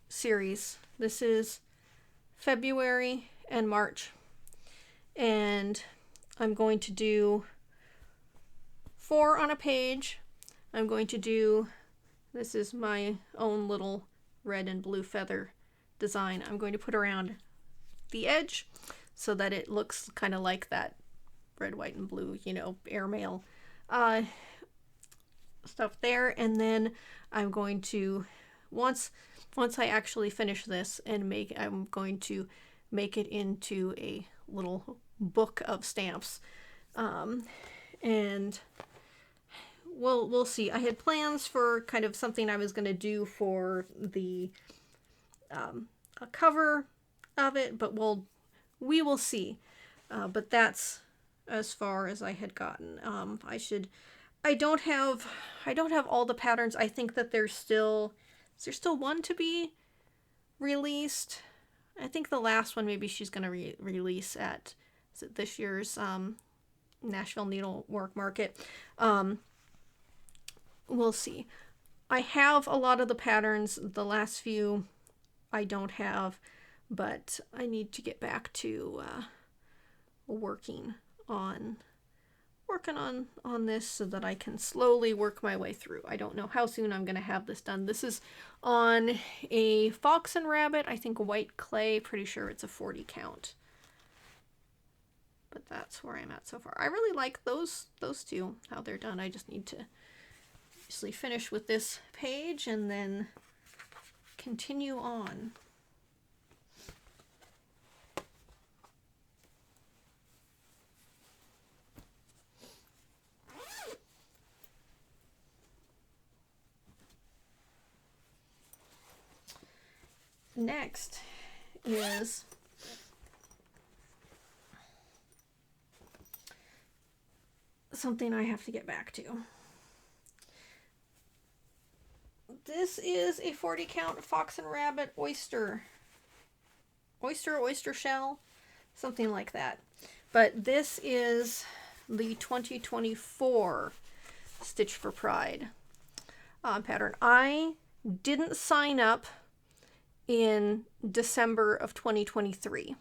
series. This is February and March, and I'm going to do 4 on a page. I'm going to do, this is my own little red and blue feather design. I'm going to put around the edge so that it looks kind of like that red, white, and blue, you know, airmail stuff there. And then I'm going to, once I actually finish this and I'm going to make it into a little book of stamps. And we'll see. I had plans for kind of something I was going to do for the a cover of it, but we will see. But that's as far as I had gotten. I don't have all the patterns. I think that is there still one to be released? I think the last one maybe she's going to release at, is it this year's Nashville Needlework Market. We'll see. I have a lot of the patterns. The last few I don't have, but I need to get back to working on this so that I can slowly work my way through. I don't know how soon I'm going to have this done. This is on a Fox and Rabbit, I think white clay, pretty sure it's a 40 count. But that's where I'm at so far. I really like those two, how they're done. I just need to obviously finish with this page and then continue on. Next is something I have to get back to. This is a 40 count Fox and Rabbit oyster shell, something like that. But this is the 2024 Stitch for Pride pattern. I didn't sign up in December of 2023.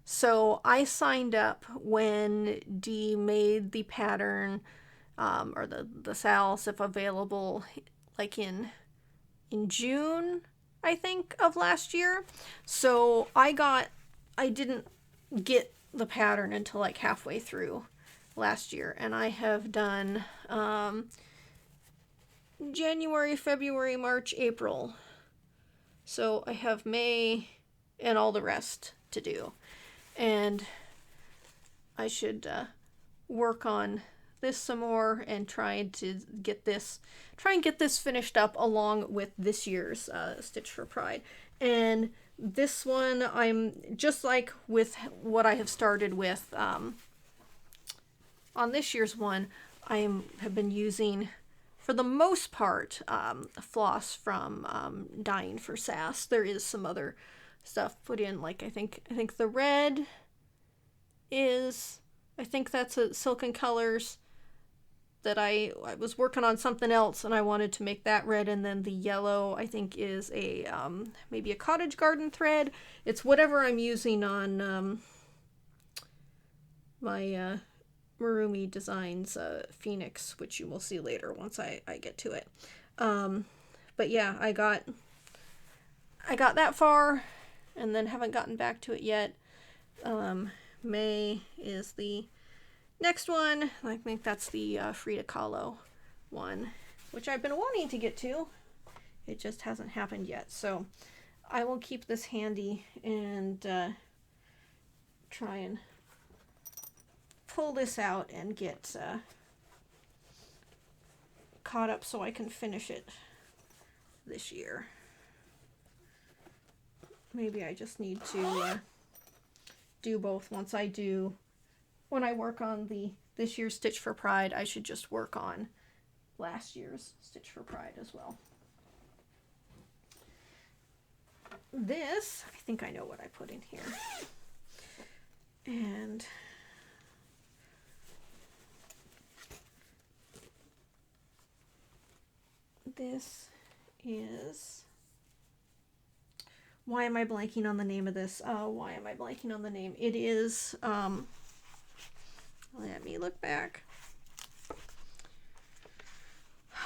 So I signed up when Dee made the pattern, or the SALs if available, like in June, I think, of last year. So I didn't get the pattern until like halfway through last year. And I have done January, February, March, April. So I have May and all the rest to do. And I should work on this some more and try and get this finished up along with this year's Stitch for Pride. And this one, I'm just like with what I have started with on this year's one, have been using, for the most part, floss from Dying for Sass. There is some other stuff put in, like I think the red is, I think that's a Silken Colors that I was working on something else and I wanted to make that red, and then the yellow I think is a maybe a Cottage Garden thread. It's whatever I'm using on my Marumi Designs Phoenix, which you will see later once I get to it. But yeah, I got that far and then haven't gotten back to it yet. May is the next one. I think that's the Frida Kahlo one, which I've been wanting to get to. It just hasn't happened yet. So I will keep this handy and try and pull this out and get caught up so I can finish it this year. Maybe I just need to do both. When I work on this year's Stitch for Pride, I should just work on last year's Stitch for Pride as well. This, I think I know what I put in here. And this is, why am I blanking on the name of this? Why am I blanking on the name? It is, let me look back.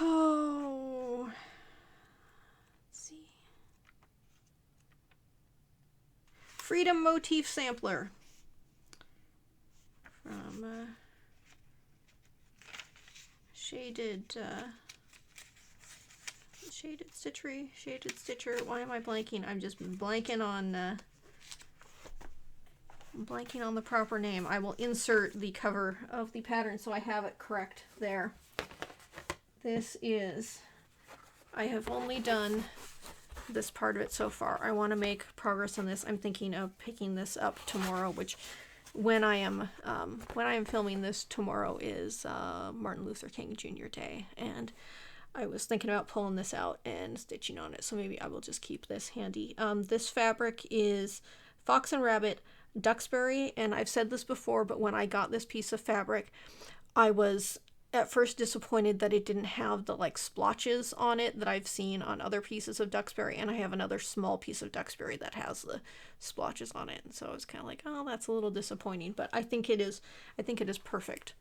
Oh, let's see. Freedom Motif Sampler from Shaded Stitcher. Why am I blanking? I'm just blanking on the proper name. I will insert the cover of the pattern so I have it correct there. This is, I have only done this part of it so far. I want to make progress on this. I'm thinking of picking this up tomorrow, which when I am filming this, tomorrow is Martin Luther King Jr. Day, and I was thinking about pulling this out and stitching on it, so maybe I will just keep this handy. This fabric is Fox and Rabbit Duxbury, and I've said this before, but when I got this piece of fabric, I was at first disappointed that it didn't have the like splotches on it that I've seen on other pieces of Duxbury, and I have another small piece of Duxbury that has the splotches on it, and so I was kind of like, oh, that's a little disappointing, but I think it is perfect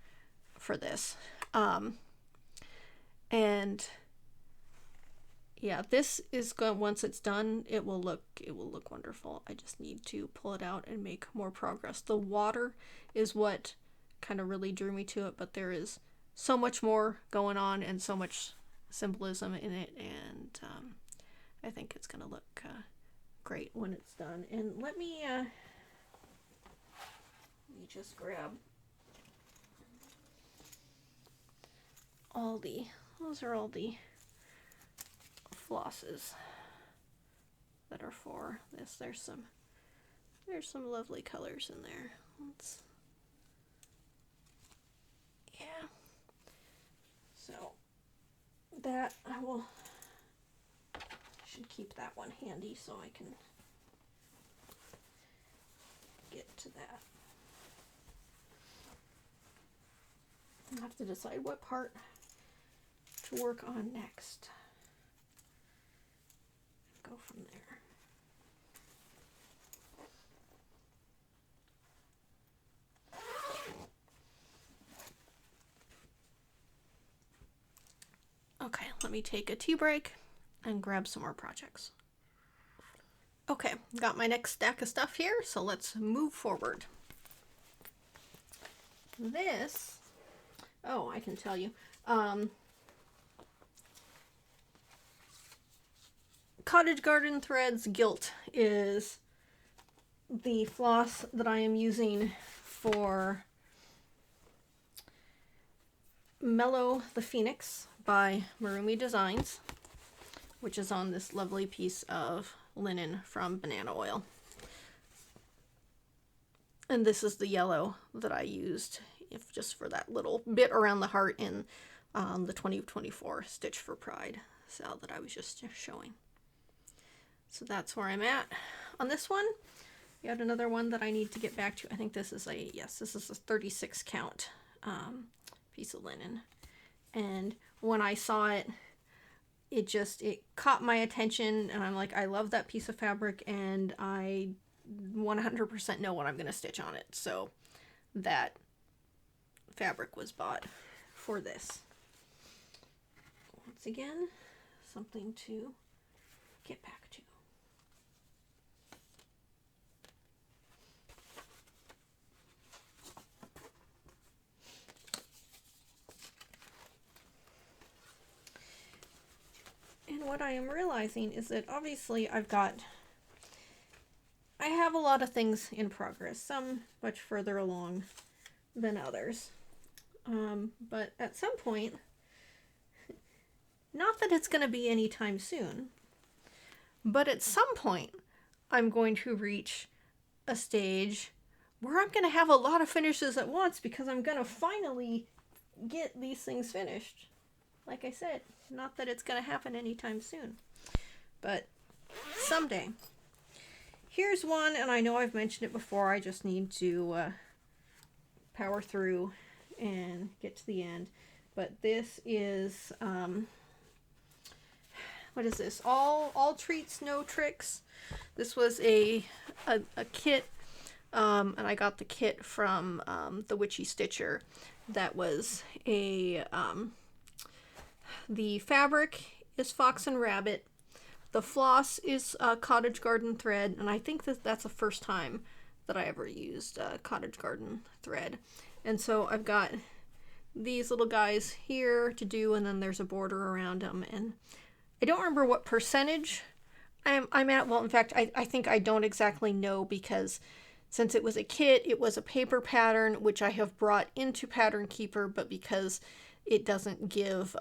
for this. And yeah, this is going, once it's done, it will look wonderful. I just need to pull it out and make more progress. The water is what kind of really drew me to it, but there is so much more going on and so much symbolism in it, and I think it's gonna look great when it's done. And let me just grab those are all the flosses that are for this. There's some lovely colors in there. Yeah. So that should keep that one handy so I can get to that. I'll have to decide what part to work on next. Go from there. Okay, let me take a tea break and grab some more projects. Okay, got my next stack of stuff here, so let's move forward. This, oh, I can tell you. Cottage Garden Threads Gilt is the floss that I am using for Mellow the Phoenix by Marumi Designs, which is on this lovely piece of linen from Banana Oil. And this is the yellow that I used just for that little bit around the heart in the 2024 Stitch for Pride SAL that I was just showing. So that's where I'm at on this one. Yet another one that I need to get back to. I think this is this is a 36 count piece of linen. And when I saw it, it caught my attention, and I'm like, I love that piece of fabric, and I 100% know what I'm going to stitch on it. So that fabric was bought for this. Once again, something to get back to. And what I am realizing is that obviously I have a lot of things in progress, some much further along than others. But at some point, not that it's going to be anytime soon, but at some point I'm going to reach a stage where I'm going to have a lot of finishes at once because I'm going to finally get these things finished. Like I said, not that it's going to happen anytime soon, but someday. Here's one, and I know I've mentioned it before, I just need to power through and get to the end. But this is, what is this? All treats, no tricks. This was a kit, and I got the kit from the Witchy Stitcher. That was the fabric is Fox and Rabbit. The floss is Cottage Garden Thread, and I think that's the first time that I ever used Cottage Garden Thread. And so I've got these little guys here to do, and then there's a border around them. And I don't remember what percentage I'm at. Well, in fact, I think I don't exactly know, because since it was a kit, it was a paper pattern, which I have brought into Pattern Keeper, but because it doesn't give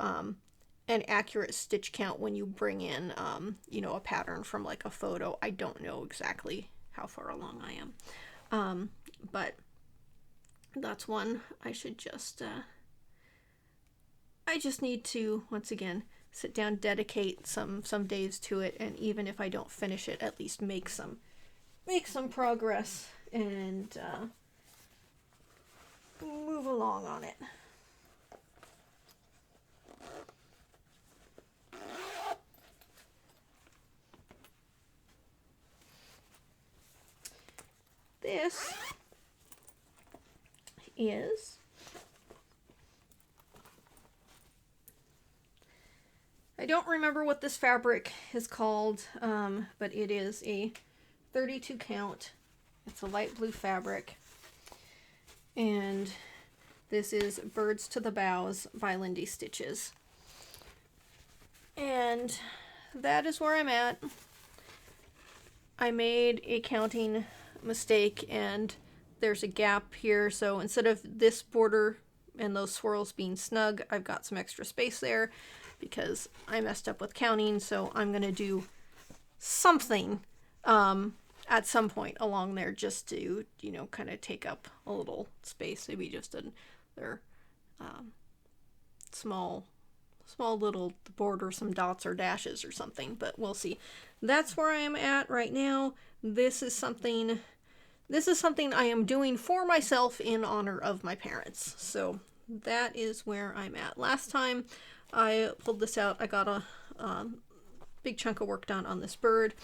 an accurate stitch count when you bring in, a pattern from like a photo, I don't know exactly how far along I am. But that's one I should just, I just need to, once again, sit down, dedicate some days to it, and even if I don't finish it, at least make some progress and move along on it. This is I don't remember what this fabric is called, but it is a 32 count. It's a light blue fabric. And this is Birds to the Boughs by Lindy Stitches. And that is where I'm at. I made a counting mistake and there's a gap here. So instead of this border and those swirls being snug, I've got some extra space there because I messed up with counting. So I'm going to do something at some point along there just to, you know, kind of take up a little space. Maybe just another small little border, some dots or dashes or something, but we'll see. That's where I am at right now. This is something I am doing for myself in honor of my parents. So that is where I'm at. Last time I pulled this out, I got a big chunk of work done on this bird,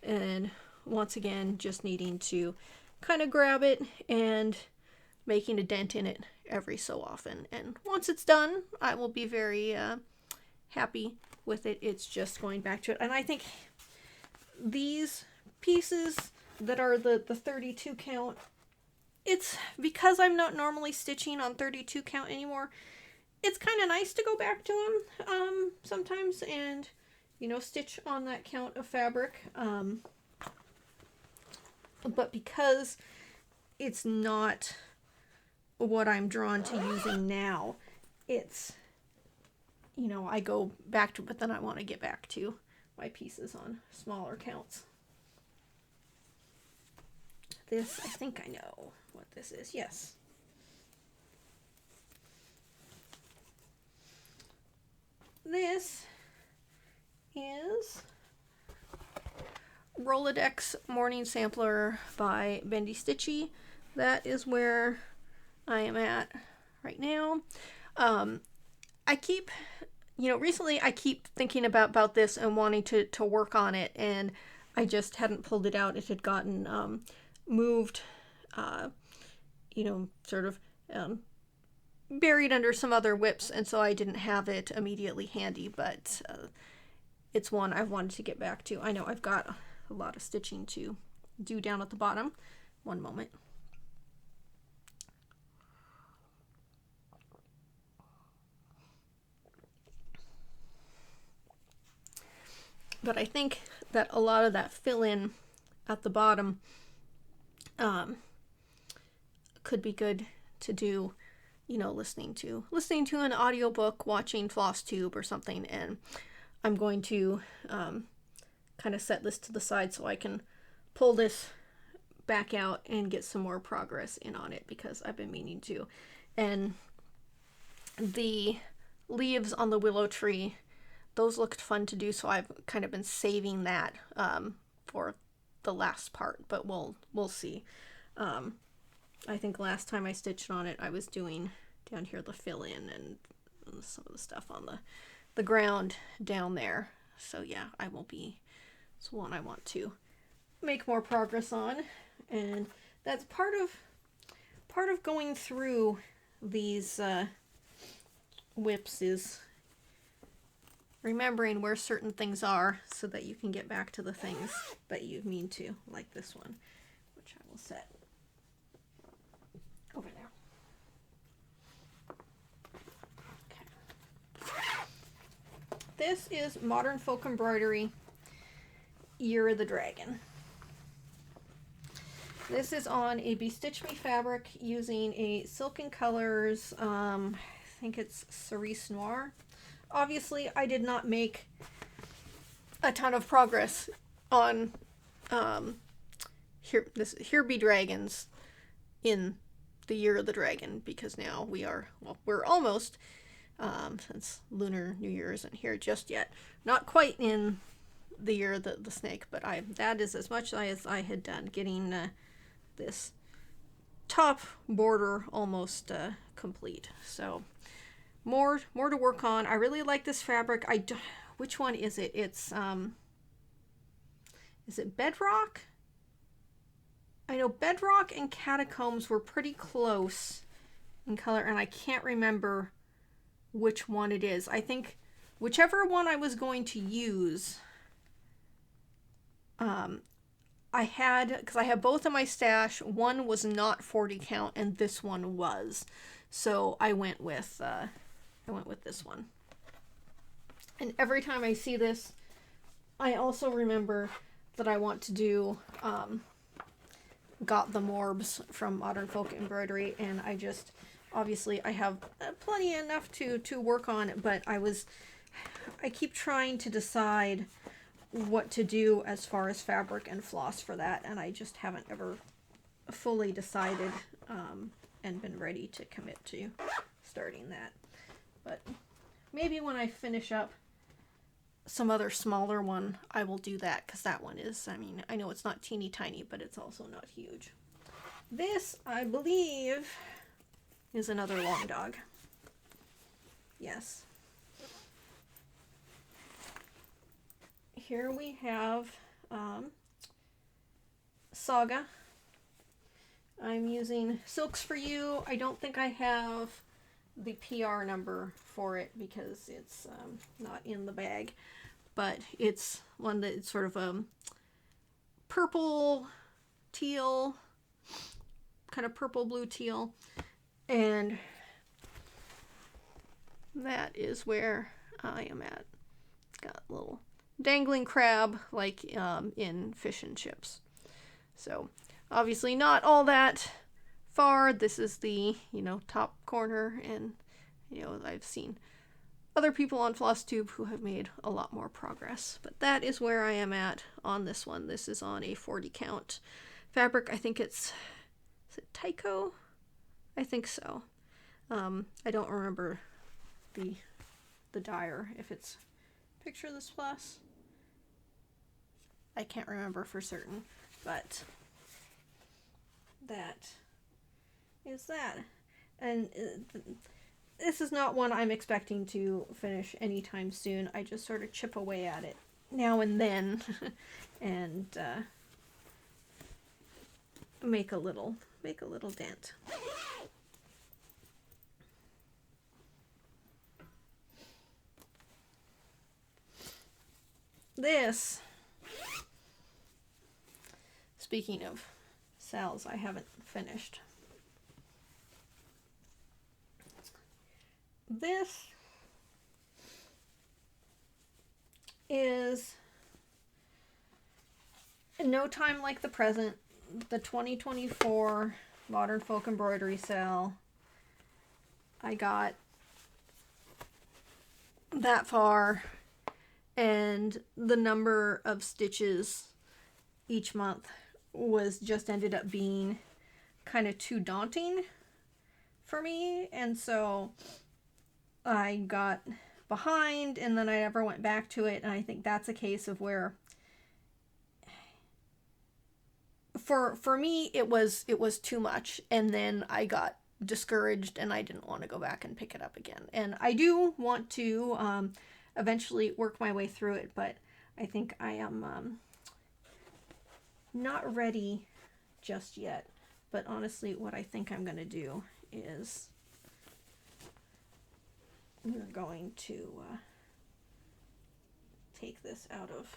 and once again just needing to kind of grab it and making a dent in it every so often. And once it's done, I will be very happy with it. It's just going back to it. And I think these pieces that are the 32 count, it's because I'm not normally stitching on 32 count anymore, it's kind of nice to go back to them sometimes and, you know, stitch on that count of fabric. But because it's not what I'm drawn to using now, it's, you know, I go back to, but then I want to get back to my pieces on smaller counts. This, I think I know what this is. Yes. This is Roladex Mourning Sampler by Bendy Stitchy. That is where I am at right now. I keep, you know, recently I keep thinking about this and wanting to work on it, and I just hadn't pulled it out. It had gotten moved, you know, sort of buried under some other WIPs, and so I didn't have it immediately handy, but it's one I've wanted to get back to. I know I've got a lot of stitching to do down at the bottom. One moment. But I think that a lot of that fill-in at the bottom could be good to do, you know, listening to an audiobook, watching Flosstube or something, and I'm going to kind of set this to the side so I can pull this back out and get some more progress in on it, because I've been meaning to. And the leaves on the willow tree, those looked fun to do, so I've kind of been saving that for the last part, but we'll see. I think last time I stitched on it, I was doing down here the fill-in and some of the stuff on the ground down there. So yeah, it's one I want to make more progress on, and that's part of going through these WIPs is remembering where certain things are so that you can get back to the things that you mean to, like this one, which I will set over there. Okay. This is Modern Folk Embroidery, Year of the Dragon. This is on a Be Stitch Me fabric using a Silken Colors, I think it's Cerise Noir. Obviously, I did not make a ton of progress on Here Be Dragons in the Year of the Dragon, because now we're almost, since Lunar New Year isn't here just yet, not quite in the Year of the Snake, but that is as much as I had done getting this top border almost complete. So more to work on. I really like this fabric. Which one is it? It's is it Bedrock? I know Bedrock and Catacombs were pretty close in color, and I can't remember which one it is. I think whichever one I was going to use, I had, because I have both in my stash. One was not 40 count, and this one was. So I went with this one. And every time I see this, I also remember that I want to do Got the Morbs from Modern Folk Embroidery, and I just, obviously I have plenty enough to work on, but I keep trying to decide what to do as far as fabric and floss for that, and I just haven't ever fully decided and been ready to commit to starting that. But maybe when I finish up some other smaller one, I will do that, because that one is, I mean, I know it's not teeny tiny, but it's also not huge. This, I believe, is another long dog. Yes. Here we have SAGA. I'm using Silks for You. I don't think I have the PR number for it because it's not in the bag, but it's one that it's sort of purple teal, kind of purple blue teal, and that is where I am at. It's got a little dangling crab like in Fish and Chips. So obviously not all that far. This is the, top corner, and I've seen other people on Flosstube who have made a lot more progress, but that is where I am at on this one. This is on a 40 count fabric. I think is it Tycho? I think so. I don't remember the dyer, if it's Picture This Plus. I can't remember for certain, but that is that. And this is not one I'm expecting to finish anytime soon. I just sort of chip away at it now and then and make a little dent. This, speaking of SALs, I haven't finished. This is No Time Like the Present, the 2024 Modern Folk Embroidery SAL. I got that far, and the number of stitches each month was just ended up being kind of too daunting for me, and so I got behind, and then I never went back to it. And I think that's a case of where for me it was too much, and then I got discouraged and I didn't want to go back and pick it up again. And I do want to eventually work my way through it, but I think I am not ready just yet. But honestly, what I think I'm going to do is we're going to take this out of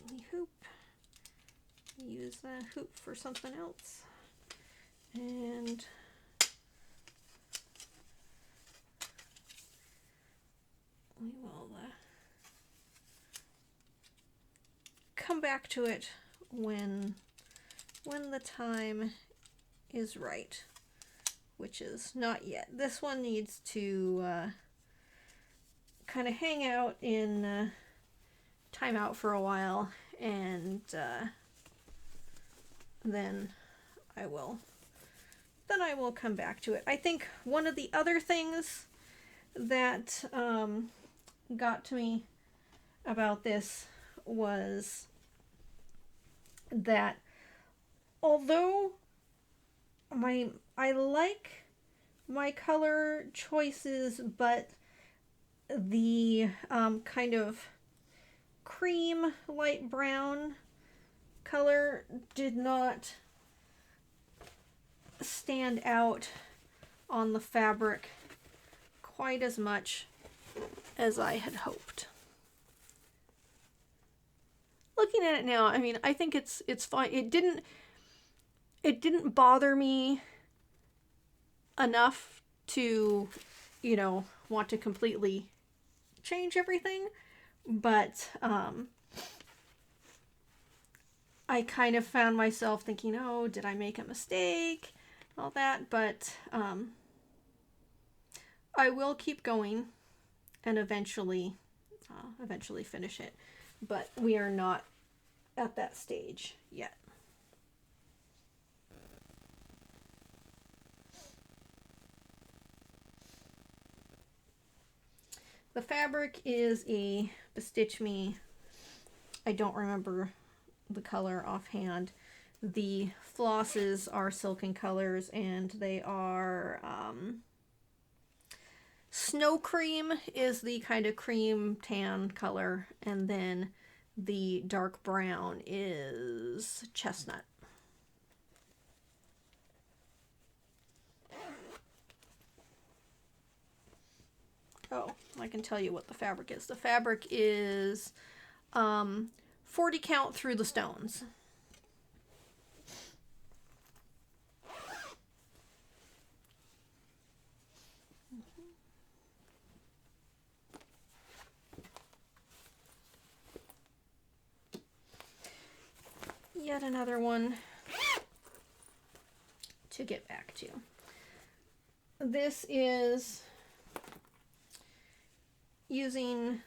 the hoop, use the hoop for something else, and we will come back to it when the time is right, which is not yet. This one needs to kind of hang out in timeout for a while, and then I will come back to it. I think one of the other things that got to me about this was that although I like my color choices, but the kind of cream light brown color did not stand out on the fabric quite as much as I had hoped. Looking at it now, I mean, I think it's fine. It didn't bother me enough to, you know, want to completely change everything, but I kind of found myself thinking, oh, did I make a mistake? All that, but I will keep going and eventually finish it, but we are not at that stage yet. The fabric is a Bestitch Me. I don't remember the color offhand. The flosses are Silken Colors, and they are Snow Cream is the kind of cream tan color, and then the dark brown is Chestnut. Oh, I can tell you what the fabric is. The fabric is 40 count through the stones. Yet another one to get back to. This is using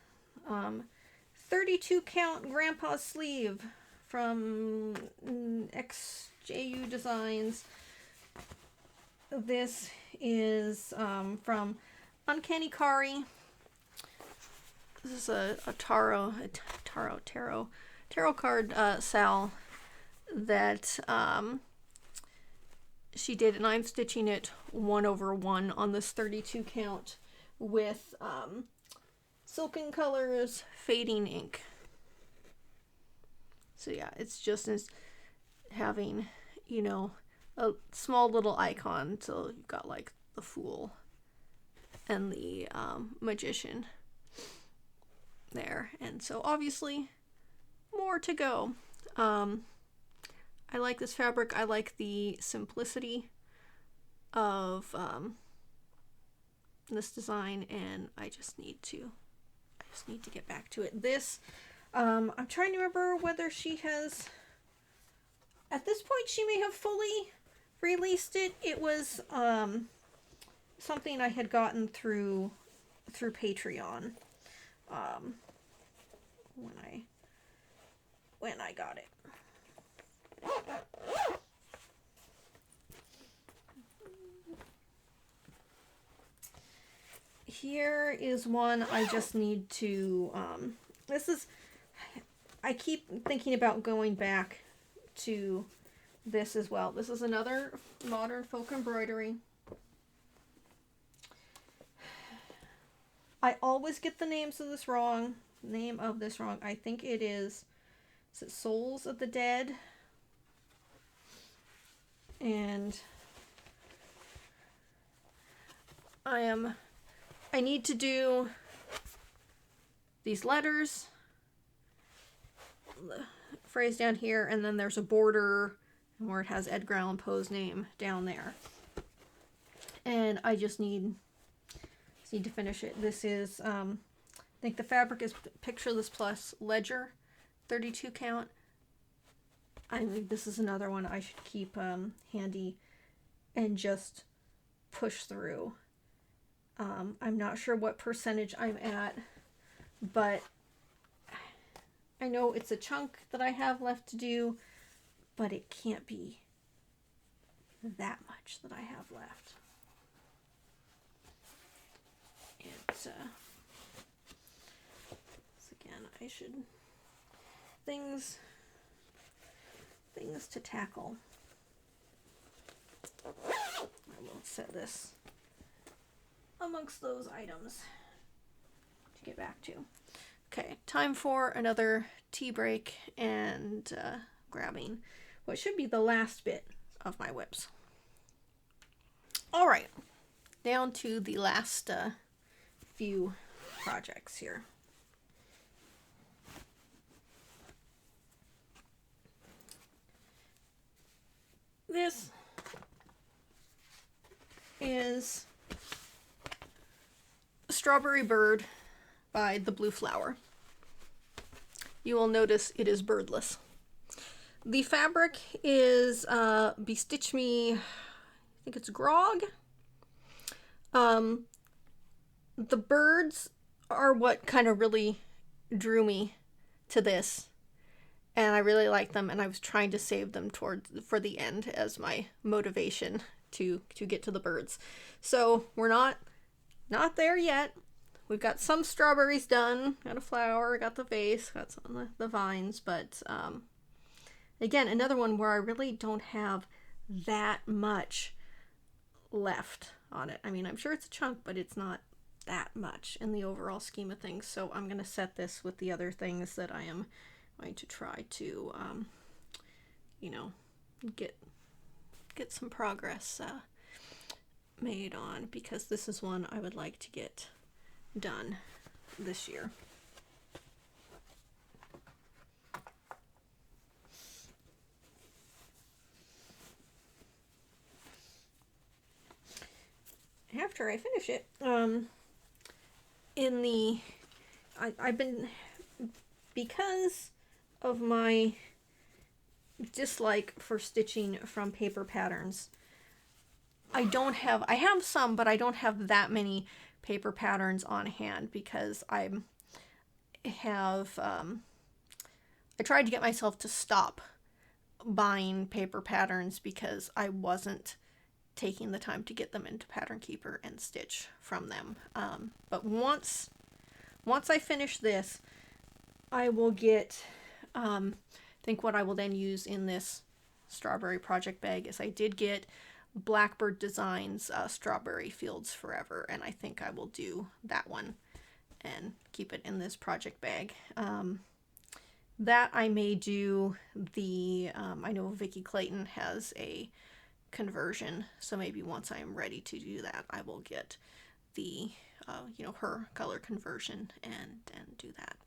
32 count Grandpa's Sleeve from XJU Designs. This is from Uncanny Kari. This is a tarot card SAL that she did, and I'm stitching it 1/1 on this 32 count with Silken Colors fading ink. So yeah, it's just as having, you know, a small little icon. So you've got like the Fool and the Magician there, and so obviously more to go. I like this fabric. I like the simplicity of this design, and I just need to get back to it. This I'm trying to remember whether she has, at this point she may have fully released it. It was something I had gotten through Patreon when I got it. Here is one I just need to I keep thinking about going back to this as well. This is another Modern Folk Embroidery. I always get the names of this wrong. I think it is it Souls of the Dead? And I need to do these letters, the phrase down here, and then there's a border where it has Edgar Allan Poe's name down there. And I just need to finish it. This is, I think the fabric is Pictureless Plus Ledger, 32 count. I think this is another one I should keep handy and just push through. I'm not sure what percentage I'm at, but I know it's a chunk that I have left to do, but it can't be that much that I have left. It's again, things things to tackle. I will set this amongst those items to get back to. Okay, time for another tea break and grabbing what should be the last bit of my WIPs. All right, down to the last few projects here. This is Strawberry Bird by The Blue Flower. You will notice it is birdless. The fabric is Bestitch Me, I think it's Grog. The birds are what kind of really drew me to this, and I really like them, and I was trying to save them for the end as my motivation to get to the birds. So we're not there yet. We've got some strawberries done, got a flower, got the vase, got some of the vines, but again, another one where I really don't have that much left on it. I mean, I'm sure it's a chunk, but it's not that much in the overall scheme of things. So I'm going to set this with the other things that I am going to try to, you know, get some progress made on, because this is one I would like to get done this year. After I finish it, I've been, because of my dislike for stitching from paper patterns, I have some, but I don't have that many paper patterns on hand, because I tried to get myself to stop buying paper patterns because I wasn't taking the time to get them into Pattern Keeper and stitch from them. But once I finish this, I will get, I think what I will then use in this strawberry project bag is I did get Blackbird Designs Strawberry Fields Forever, and I think I will do that one and keep it in this project bag. That I may do the, I know Vicki Clayton has a conversion, so maybe once I am ready to do that, I will get the, you know, her color conversion and do that.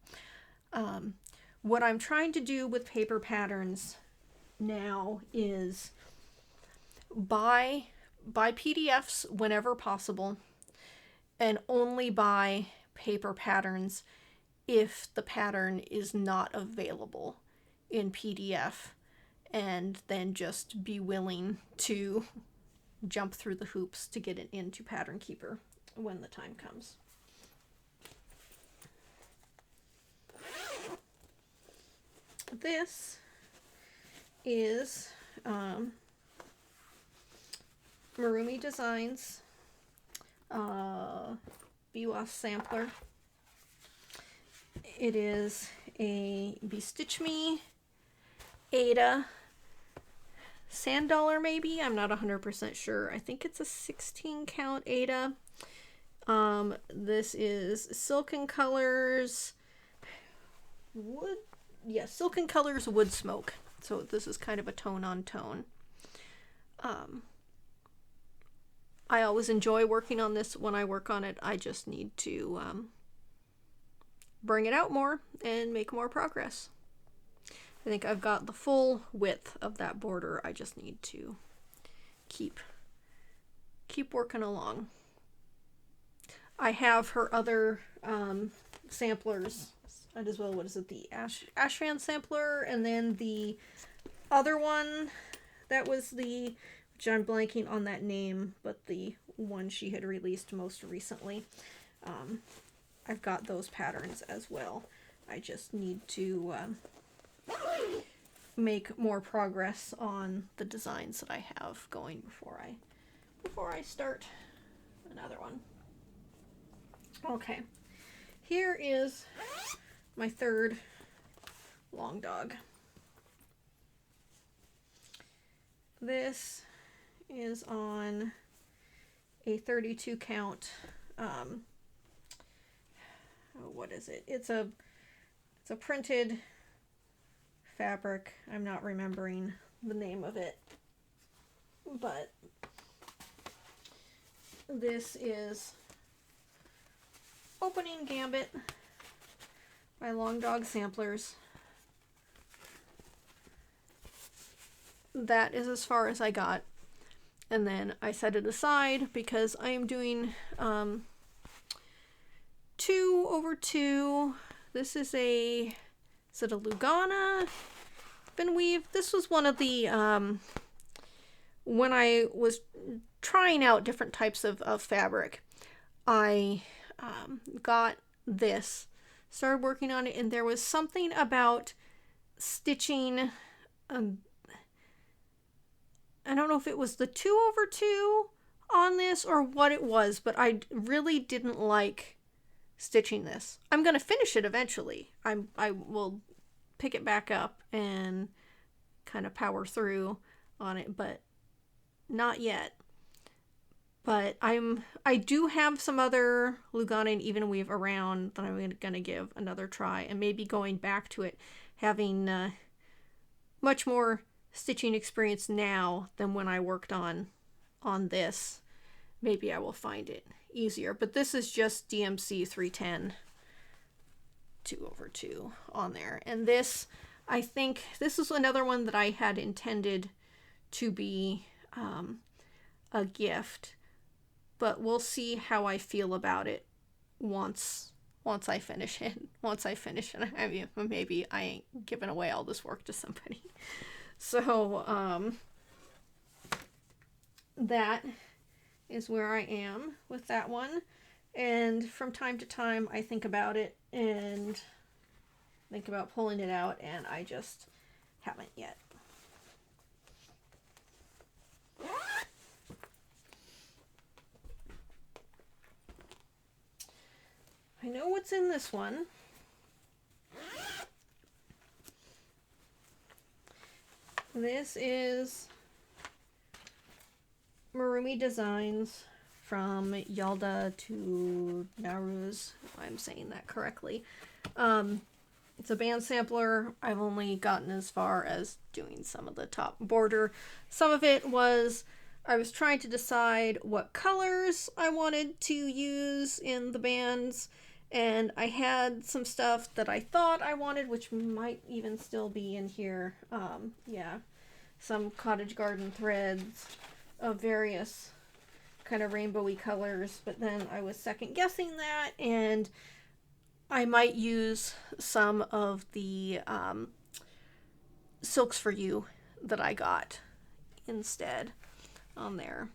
What I'm trying to do with paper patterns now is buy PDFs whenever possible, and only buy paper patterns if the pattern is not available in PDF, and then just be willing to jump through the hoops to get it into Pattern Keeper when the time comes. This is Marumi Designs Bivas Sampler. It is a Bestitch Me Ada Sand Dollar, maybe? I'm not 100% sure. I think it's a 16 count Ada. This is Silken Colors Wood. Yeah, Silken Colors Wood Smoke. So this is kind of a tone on tone. I always enjoy working on this. When I work on it, I just need to bring it out more and make more progress. I think I've got the full width of that border. I just need to keep working along. I have her other samplers as well. What is it? The Ashran sampler, and then the other one that was the, which I'm blanking on that name, but the one she had released most recently. I've got those patterns as well. I just need to make more progress on the designs that I have going before I start another one. Okay, here is my third long dog. This is on a 32 count, what is it? It's a printed fabric. I'm not remembering the name of it, but this is Opening Gambit by Long Dog Samplers. That is as far as I got, and then I set it aside because I am doing 2/2. This is it a Lugana bin weave? This was one of the when I was trying out different types of fabric, I got this, started working on it, and there was something about stitching. I don't know if it was the 2/2 on this or what it was, but I really didn't like stitching this. I'm going to finish it eventually. I will pick it back up and kind of power through on it, but not yet. But I do have some other Lugana and even weave around that I'm going to give another try, and maybe going back to it, having much more stitching experience now than when I worked on this. Maybe I will find it easier. But this is just DMC 310 2/2 on there. And this, I think, this is another one that I had intended to be a gift. But we'll see how I feel about it once I finish it. Once I finish it. I mean, maybe I ain't giving away all this work to somebody. So, that is where I am with that one. And from time to time, I think about it and think about pulling it out, and I just haven't yet. I know what's in this one. This is Marumi Designs from Yalda to Nowruz, if I'm saying that correctly. It's a band sampler. I've only gotten as far as doing some of the top border. Some of it was, I was trying to decide what colors I wanted to use in the bands, and I had some stuff that I thought I wanted, which might even still be in here. Yeah, some cottage garden threads of various kind of rainbowy colors, but then I was second guessing that, and I might use some of the Silks for You that I got instead on there.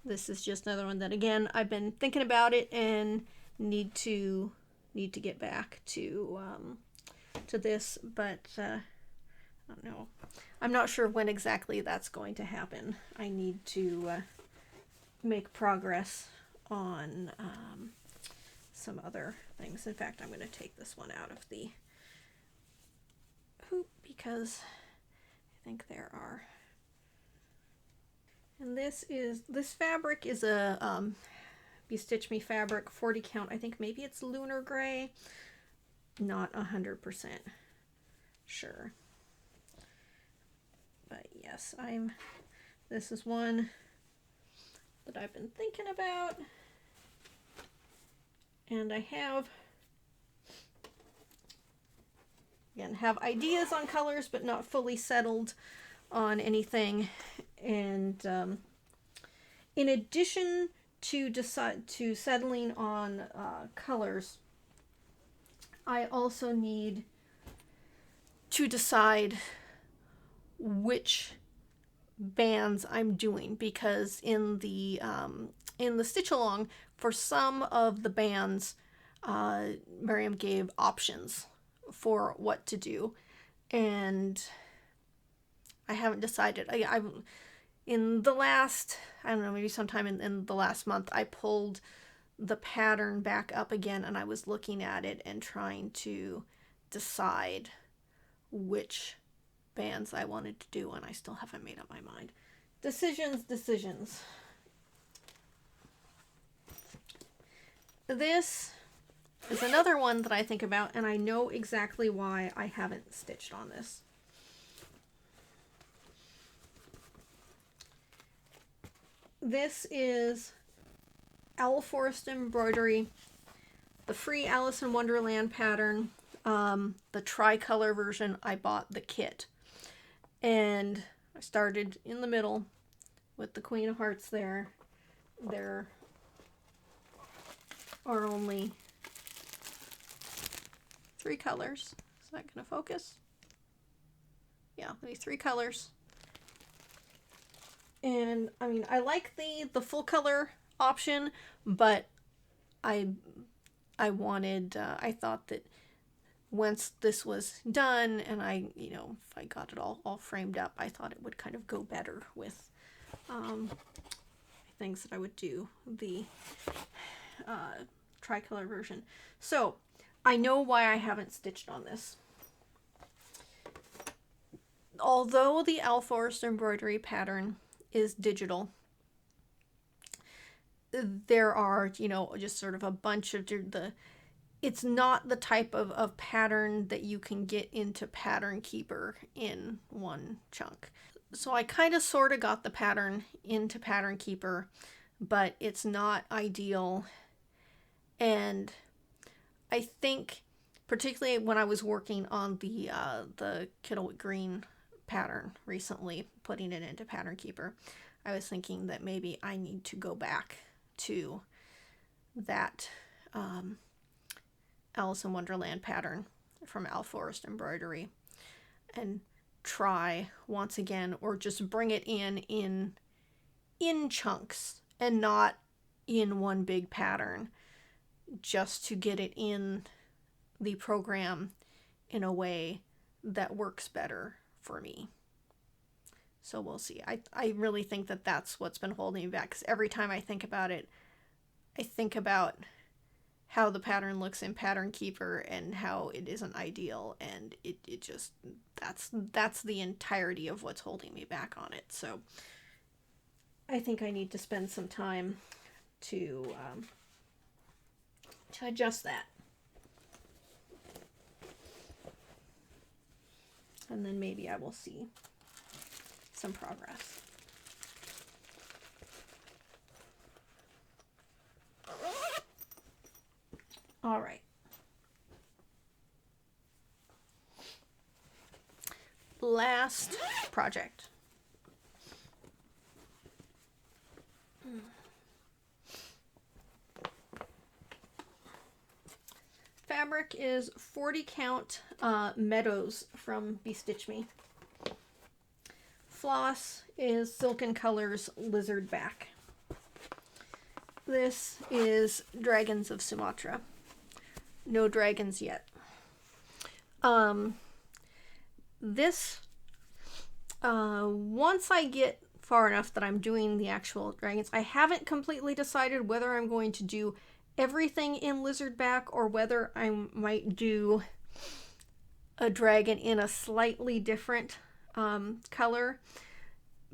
This is just another one that, again, I've been thinking about it and need to get back to this, but I don't know. I'm not sure when exactly that's going to happen. I need to make progress on some other things. In fact, I'm going to take this one out of the hoop because I think there are. And this fabric is a Be Stitch Me fabric, 40 count. I think maybe it's lunar gray. Not 100% sure. But yes, this is one that I've been thinking about. And I have ideas on colors, but not fully settled on anything. And in addition to settling on colors, I also need to decide which bands I'm doing, because in the stitch along for some of the bands, Miriam gave options for what to do, and I haven't decided. I in the last, I don't know, maybe sometime in the last month, I pulled the pattern back up again, and I was looking at it and trying to decide which bands I wanted to do, and I still haven't made up my mind. Decisions. This is another one that I think about, and I know exactly why I haven't stitched on this. This is Owl Forest embroidery, the free Alice in Wonderland pattern, the tricolor version. I bought the kit, and I started in the middle with the Queen of Hearts there. There are only 3 colors. Is that going to focus? Yeah, only 3 colors. And I mean, I like the full color option, but I wanted, I thought that once this was done and I, you know, if I got it all framed up, I thought it would kind of go better with things that I would do the tricolor version. So I know why I haven't stitched on this. Although the Owl Forest embroidery pattern is digital, there are, you know, just sort of a bunch of it's not the type of pattern that you can get into Pattern Keeper in one chunk. So I kind of sort of got the pattern into Pattern Keeper, but it's not ideal. And I think, particularly when I was working on the Cittlewick Green pattern recently, putting it into Pattern Keeper, I was thinking that maybe I need to go back to that Alice in Wonderland pattern from Owl Forest embroidery and try once again, or just bring it in chunks and not in one big pattern, just to get it in the program in a way that works better for me. So we'll see. I really think that that's what's been holding me back, because every time I think about it, I think about how the pattern looks in Pattern Keeper and how it isn't ideal, and it just, that's the entirety of what's holding me back on it. So I think I need to spend some time to adjust that. And then maybe I will see some progress. All right. Last project. Fabric is 40 count Meadows from Bestitch Me. Floss is Silken Colors Lizard Back. This is Dragons of Sumatra. No dragons yet. This, once I get far enough that I'm doing the actual dragons, I haven't completely decided whether I'm going to do everything in lizard back or whether I might do a dragon in a slightly different color,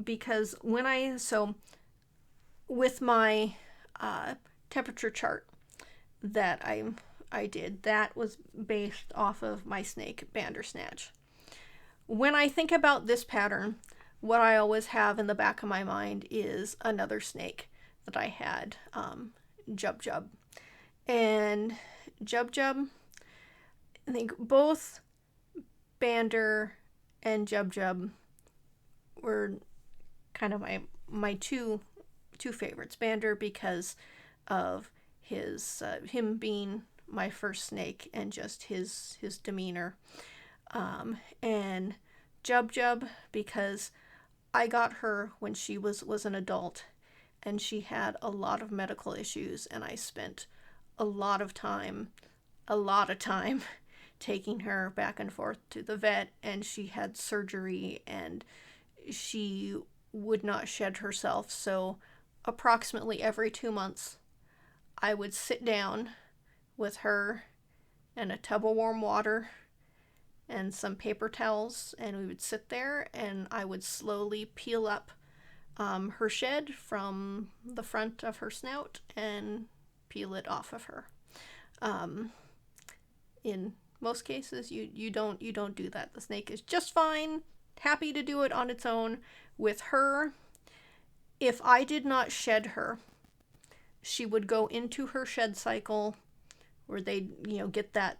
because with my temperature chart that I did, that was based off of my snake Bandersnatch. When I think about this pattern, what I always have in the back of my mind is another snake that I had, Jub. And Jub, I think both Bander and Jub were kind of my two favorites. Bander because of his him being my first snake and just his demeanor, and Jub because I got her when she was an adult and she had a lot of medical issues, and I spent a lot of time taking her back and forth to the vet, and she had surgery and she would not shed herself. So approximately every 2 months I would sit down with her and a tub of warm water and some paper towels, and we would sit there and I would slowly peel up her shed from the front of her snout and peel it off of her. In most cases, you don't do that. The snake is just fine, happy to do it on its own. With her, if I did not shed her, she would go into her shed cycle where they, get that,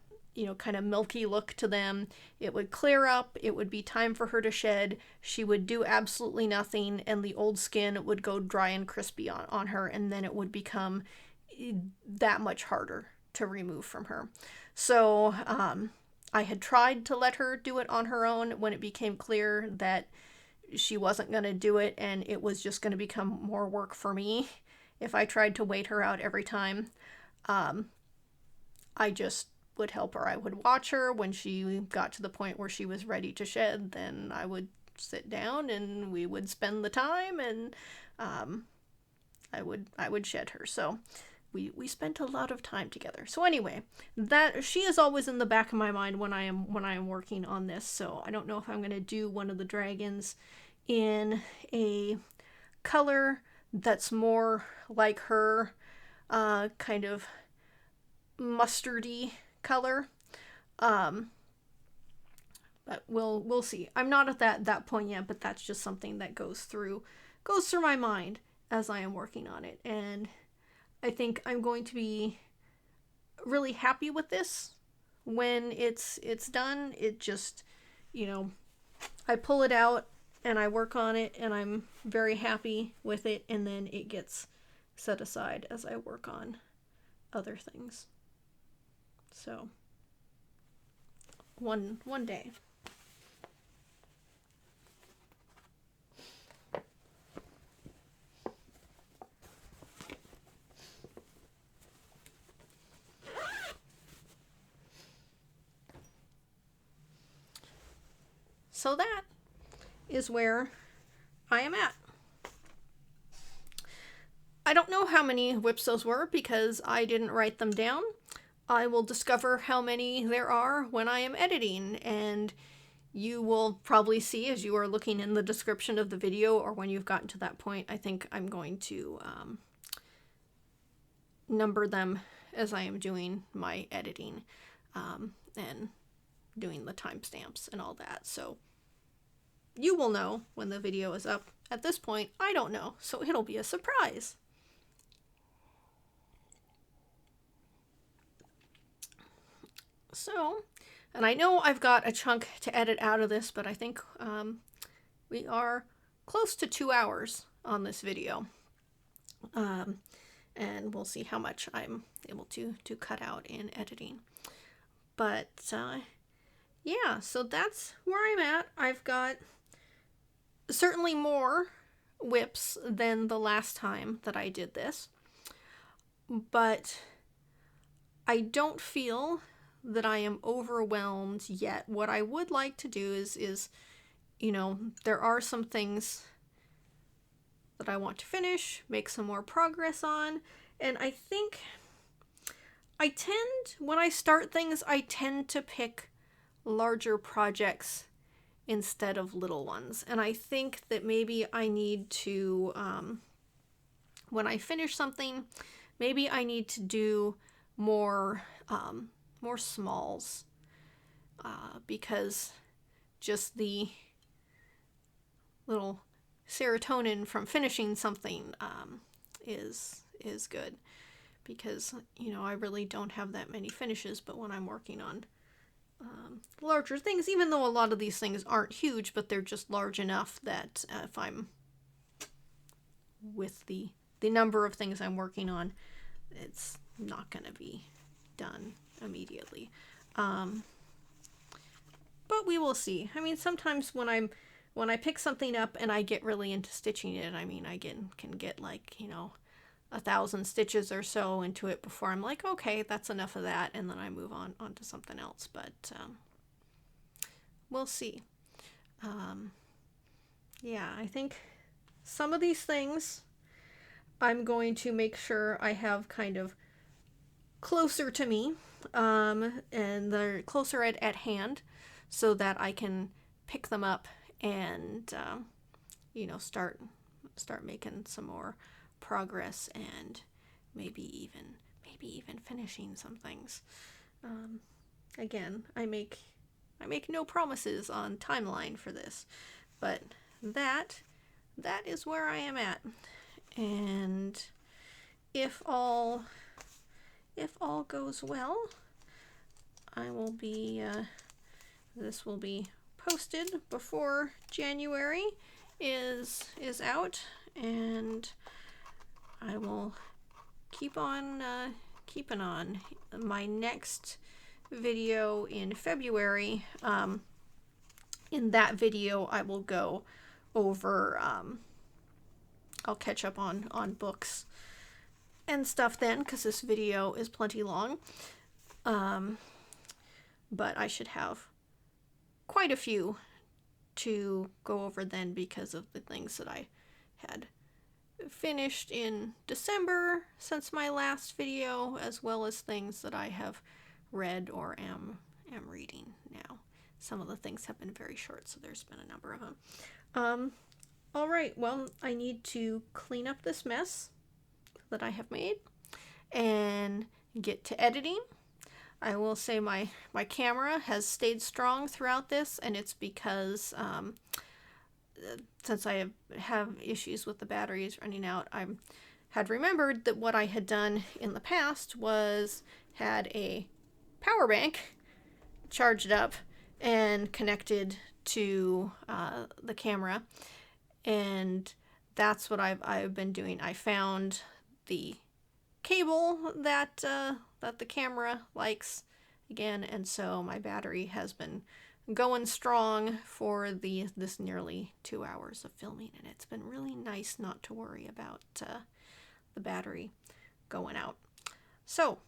kind of milky look to them. It would clear up. It would be time for her to shed. She would do absolutely nothing, and the old skin would go dry and crispy on her, and then it would become that much harder to remove from her. So I had tried to let her do it on her own when it became clear that she wasn't going to do it, and it was just going to become more work for me if I tried to wait her out every time. I just would help her. I would watch her. When she got to the point where she was ready to shed, then I would sit down and we would spend the time, and I would shed her. So we spent a lot of time together. So anyway, that she is always in the back of my mind when I am working on this. So I don't know if I'm going to do one of the dragons in a color that's more like her, kind of mustardy color. But we'll see. I'm not at that point yet, but that's just something that goes through my mind as I am working on it. And I think I'm going to be really happy with this when it's done. It just, I pull it out and I work on it and I'm very happy with it, and then it gets set aside as I work on other things. So one day. So that is where I am at. I don't know how many WIPs those were because I didn't write them down. I will discover how many there are when I am editing, and you will probably see as you are looking in the description of the video, or when you've gotten to that point. I think I'm going to number them as I am doing my editing, and doing the timestamps and all that. So you will know when the video is up. At this point, I don't know, so it'll be a surprise. So, and I know I've got a chunk to edit out of this, but I think we are close to 2 hours on this video. And we'll see how much I'm able to cut out in editing. But yeah, so that's where I'm at. I've got certainly more WIPs than the last time that I did this, but I don't feel that I am overwhelmed yet. What I would like to do is there are some things that I want to finish, make some more progress on, and I think when I start things, I tend to pick larger projects instead of little ones. And I think that maybe I need to, when I finish something, maybe I need to do more smalls, because just the little serotonin from finishing something is good, because I really don't have that many finishes. But when I'm working on larger things, even though a lot of these things aren't huge, but they're just large enough that if I'm with the number of things I'm working on, it's not going to be done immediately. But we will see. I mean, sometimes when I pick something up and I get really into stitching it, I mean, I can get like 1,000 stitches or so into it before I'm like, okay, that's enough of that, and then I move on to something else. But we'll see. Yeah, I think some of these things I'm going to make sure I have kind of closer to me, and they're closer at hand, so that I can pick them up and start start making some more progress and maybe even finishing some things. Again, I make no promises on timeline for this, but that is where I am at. And if all goes well, I will be this will be posted before January is out, and I will keep on keeping on. My next video in February, in that video I will go over, I'll catch up on books and stuff then, because this video is plenty long. But I should have quite a few to go over then, because of the things that I had finished in December since my last video, as well as things that I have read or am reading now. Some of the things have been very short, so there's been a number of them. All right, well, I need to clean up this mess that I have made and get to editing. I will say my camera has stayed strong throughout this, and it's because since I have issues with the batteries running out, I had remembered that what I had done in the past was had a power bank charged up and connected to the camera, and that's what I've been doing. I found the cable that the camera likes again, and so my battery has been going strong for this nearly 2 hours of filming, and it's been really nice not to worry about the battery going out. So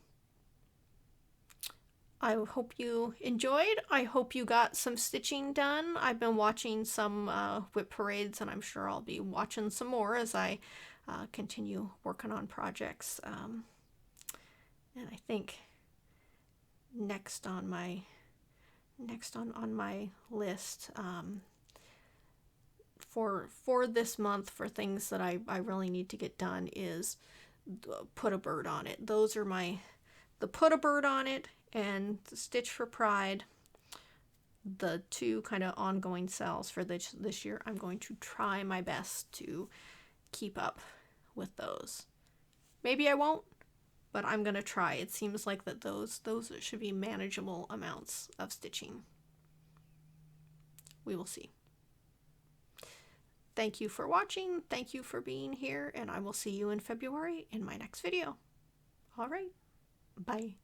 I hope you enjoyed. I hope you got some stitching done. I've been watching some WIP parades, and I'm sure I'll be watching some more as I continue working on projects. And I think next on my list for this month, for things that I really need to get done, is Put a Bird on It. Those are the Put a Bird on It and the Stitch for Pride, the two kind of ongoing SALs for this year. I'm going to try my best to keep up with those. Maybe I won't, but I'm going to try. It seems like that those should be manageable amounts of stitching. We will see. Thank you for watching. Thank you for being here, and I will see you in February in my next video. All right. Bye.